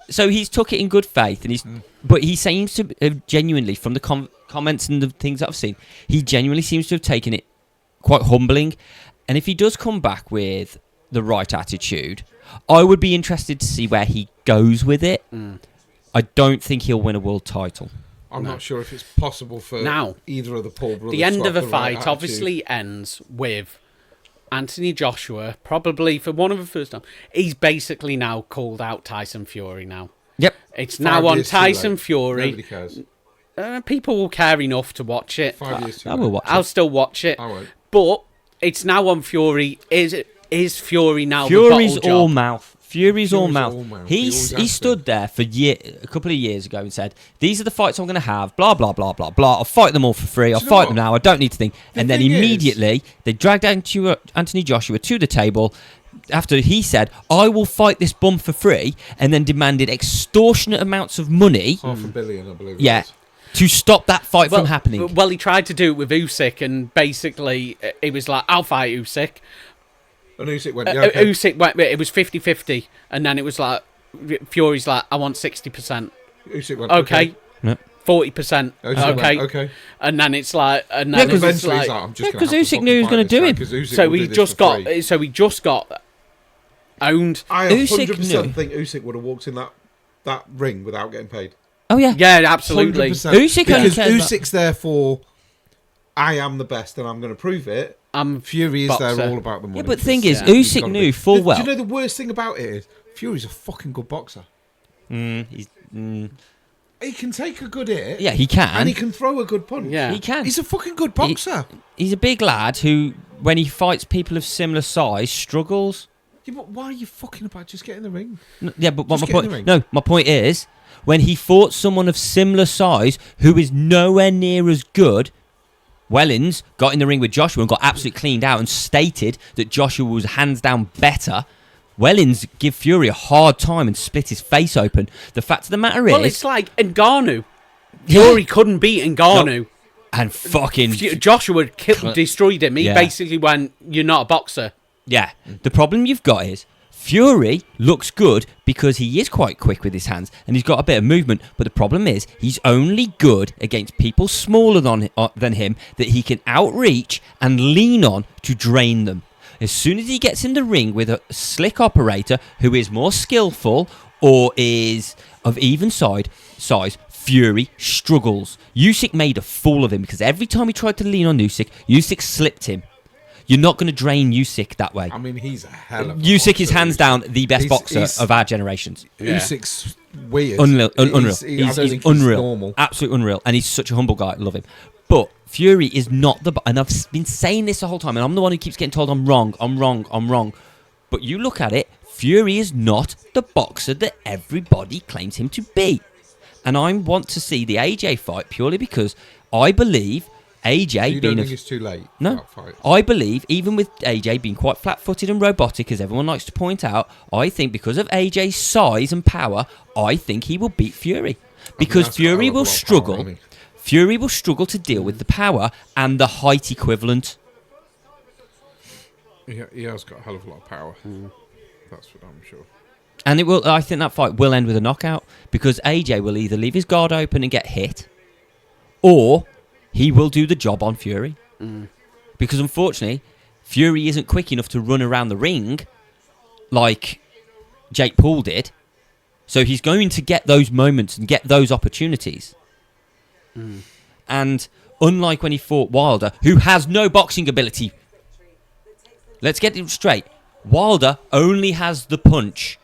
So he's took it in good faith, and but he seems to have genuinely, from the comments and the things that I've seen, he genuinely seems to have taken it quite humbling. And if he does come back with the right attitude, I would be interested to see where he goes with it. I don't think he'll win a world title. I'm not sure if it's possible for either of the Paul brothers. The end of the fight obviously ends with Anthony Joshua, probably for one of the first time. He's basically now called out Tyson Fury now. Yep. It's now on Tyson Fury. Nobody cares. People will care enough to watch it. 5 years too I will watch it. I'll still watch it. I won't. But it's now on Fury. Is Fury now Fury's the bottle all job? Mouth. Fury's all mouth. all mouth. He stood there for a couple of years ago and said, "These are the fights I'm going to have. Blah blah blah blah blah. I'll fight them all for free. I'll fight them now. I don't need to think." And then immediately they dragged Anthony Joshua to the table after he said, "I will fight this bum for free," and then demanded extortionate amounts of money. $500 million, I believe. Yeah. To stop that fight from happening. Well, he tried to do it with Usyk, and basically he was like, "I'll fight Usyk." And Usyk went, yeah, okay. Usyk went, it was 50-50, and then it was like, Fury's like, "I want 60%. Usyk went, okay. Yep. 40%. Usyk Okay. Went, okay. And then it's like, and then because it's like, because Usyk knew he was going to do him. So he just got owned. I Usyk 100% think Usyk would have walked in that ring without getting paid. Oh yeah. Yeah, absolutely. 100%. Usyk because Usyk's there for, I am the best and I'm going to prove it. Fury is boxer. there all about the money. Yeah, but the thing is, Usyk knew full well. Do you know the worst thing about it is Fury's a fucking good boxer. He can take a good hit. Yeah, he can. And he can throw a good punch. Yeah. He can. He's a fucking good boxer. He's a big lad who, when he fights people of similar size, struggles. Yeah, but why are you fucking about just getting in the ring? Yeah, but my point is, when he fought someone of similar size who is nowhere near as good, Wellens got in the ring with Joshua and got absolutely cleaned out and stated that Joshua was hands down better. Wellens give Fury a hard time and split his face open. The fact of the matter is... Well, it's like Ngannou. Fury couldn't beat Ngannou. No, and fucking... Joshua destroyed him. He basically went, "You're not a boxer." Yeah. The problem you've got is Fury looks good because he is quite quick with his hands and he's got a bit of movement. But the problem is he's only good against people smaller than him that he can outreach and lean on to drain them. As soon as he gets in the ring with a slick operator who is more skillful or is of even size, Fury struggles. Usyk made a fool of him because every time he tried to lean on Usyk slipped him. You're not going to drain Usyk that way. I mean, he's a hell of a Usyk boxer. is hands down the best boxer of our generations. Yeah. Usyk's weird. Unreal. He's unreal. Normal. Absolutely unreal. And he's such a humble guy. I love him. But Fury is not the... And I've been saying this the whole time, and I'm the one who keeps getting told I'm wrong. But you look at it, Fury is not the boxer that everybody claims him to be. And I want to see the AJ fight purely because I believe AJ So you don't being think it's too late? No. For that fight? I believe, even with AJ being quite flat-footed and robotic, as everyone likes to point out, I think because of AJ's size and power, I think he will beat Fury. Because that's got a hell Fury of a will lot of power, struggle. hasn't he? Fury will struggle to deal with the power and the height equivalent. He has got a hell of a lot of power. That's what I'm sure. And it will. I think that fight will end with a knockout because AJ will either leave his guard open and get hit, or he will do the job on Fury. Because unfortunately, Fury isn't quick enough to run around the ring like Jake Paul did. So he's going to get those moments and get those opportunities. And unlike when he fought Wilder, who has no boxing ability, let's get it straight. Wilder only has the punch.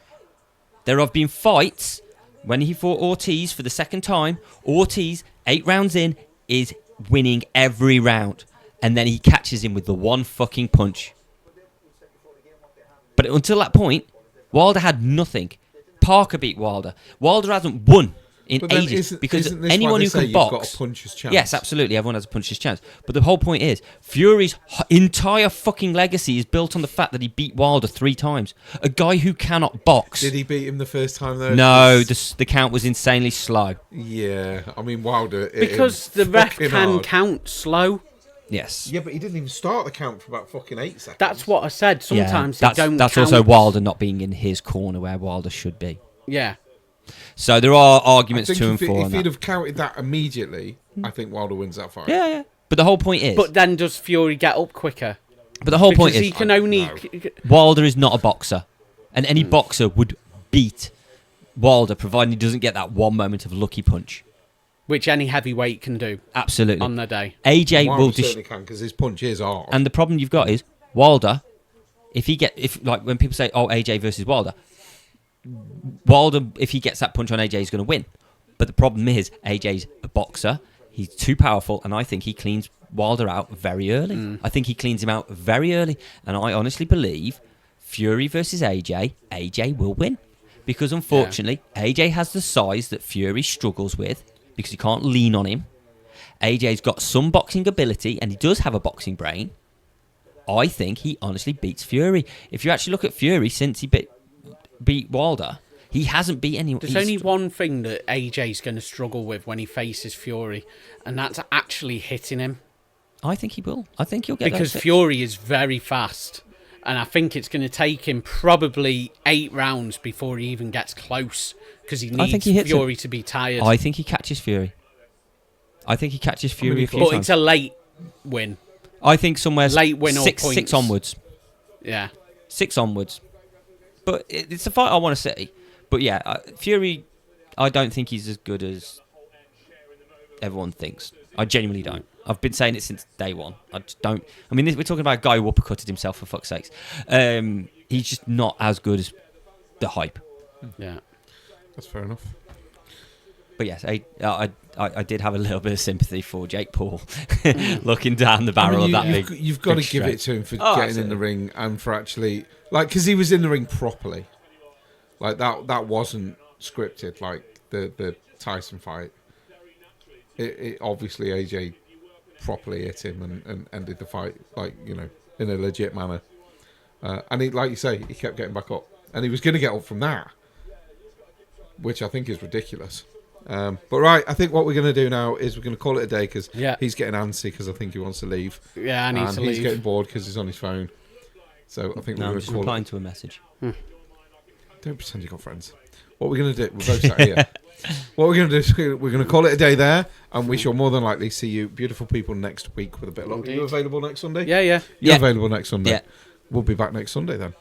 There have been fights when he fought Ortiz for the second time. Ortiz, 8 rounds in, is winning every round. And then he catches him with the one fucking punch. But until that point, Wilder had nothing. Parker beat Wilder. Wilder hasn't won in But then ages because isn't this anyone why they who say can you've box. got a puncher's chance? Yes, absolutely. Everyone has a puncher's chance. But the whole point is, Fury's entire fucking legacy is built on the fact that he beat Wilder 3 times. A guy who cannot box. Did he beat him the first time though? No, the count was insanely slow. Yeah, I mean Wilder. Because the ref can count slow. Yes. Yeah, but he didn't even start the count for about fucking 8 seconds. That's what I said. Sometimes they don't that's count. also Wilder not being in his corner where Wilder should be. Yeah. So there are I arguments think to and if for on he'd that. have counted that immediately, I think Wilder wins that fight. Yeah. But the whole point is... But then does Fury get up quicker? But the whole Because point he is... can only... No. Wilder is not a boxer. And any boxer would beat Wilder, provided he doesn't get that one moment of lucky punch. Which any heavyweight can do Absolutely. on the day. AJ Wilder will... certainly can, because his punch is hard. And the problem you've got is, Wilder, when people say, oh, AJ versus Wilder, if he gets that punch on AJ, he's going to win. But the problem is, AJ's a boxer. He's too powerful, and I think he cleans Wilder out very early. I think he cleans him out very early. And I honestly believe Fury versus AJ will win. Because unfortunately, AJ has the size that Fury struggles with, because he can't lean on him. AJ's got some boxing ability, and he does have a boxing brain. I think he honestly beats Fury. If you actually look at Fury since he beat Wilder, he hasn't beat anyone. There's only one thing that AJ's going to struggle with when he faces Fury, and that's actually hitting him. I think he will. I think he'll get Because those Fury is very fast, and I think it's going to take him probably 8 rounds before he even gets close, because he I think needs he hits Fury to be tired. I think he catches Fury. I think he catches Fury a few But times. it's a late win. I think somewhere Late win or six points. onwards. Yeah. 6 onwards. But it's a fight I want to see. But yeah, Fury, I don't think he's as good as everyone thinks. I genuinely don't. I've been saying it since day one. I just don't. I mean, we're talking about a guy who uppercutted himself, for fuck's sakes. He's just not as good as the hype. Yeah. That's fair enough. But yes, I did have a little bit of sympathy for Jake Paul looking down the barrel of that big. You've got to big give straight. it to him for Oh, getting in the ring and for actually, like, because he was in the ring properly. Like that wasn't scripted. Like the Tyson fight. It obviously AJ properly hit him and ended the fight, like, you know, in a legit manner. And he, like you say, he kept getting back up, and he was going to get up from that, which I think is ridiculous. But right, I think what we're going to do now is we're going to call it a day, because he's getting antsy because I think he wants to leave. Yeah, I need to leave. He's getting bored because he's on his phone. So I think we're No, I'm going just to call replying it. to a message. Don't pretend you got friends. What we're going to do, we're both sat here. What we're going to do is we're going to call it a day there, and we shall more than likely see you, beautiful people, next week with a bit longer. Are you available next Sunday? Yeah. You're available next Sunday. Yeah. We'll be back next Sunday then.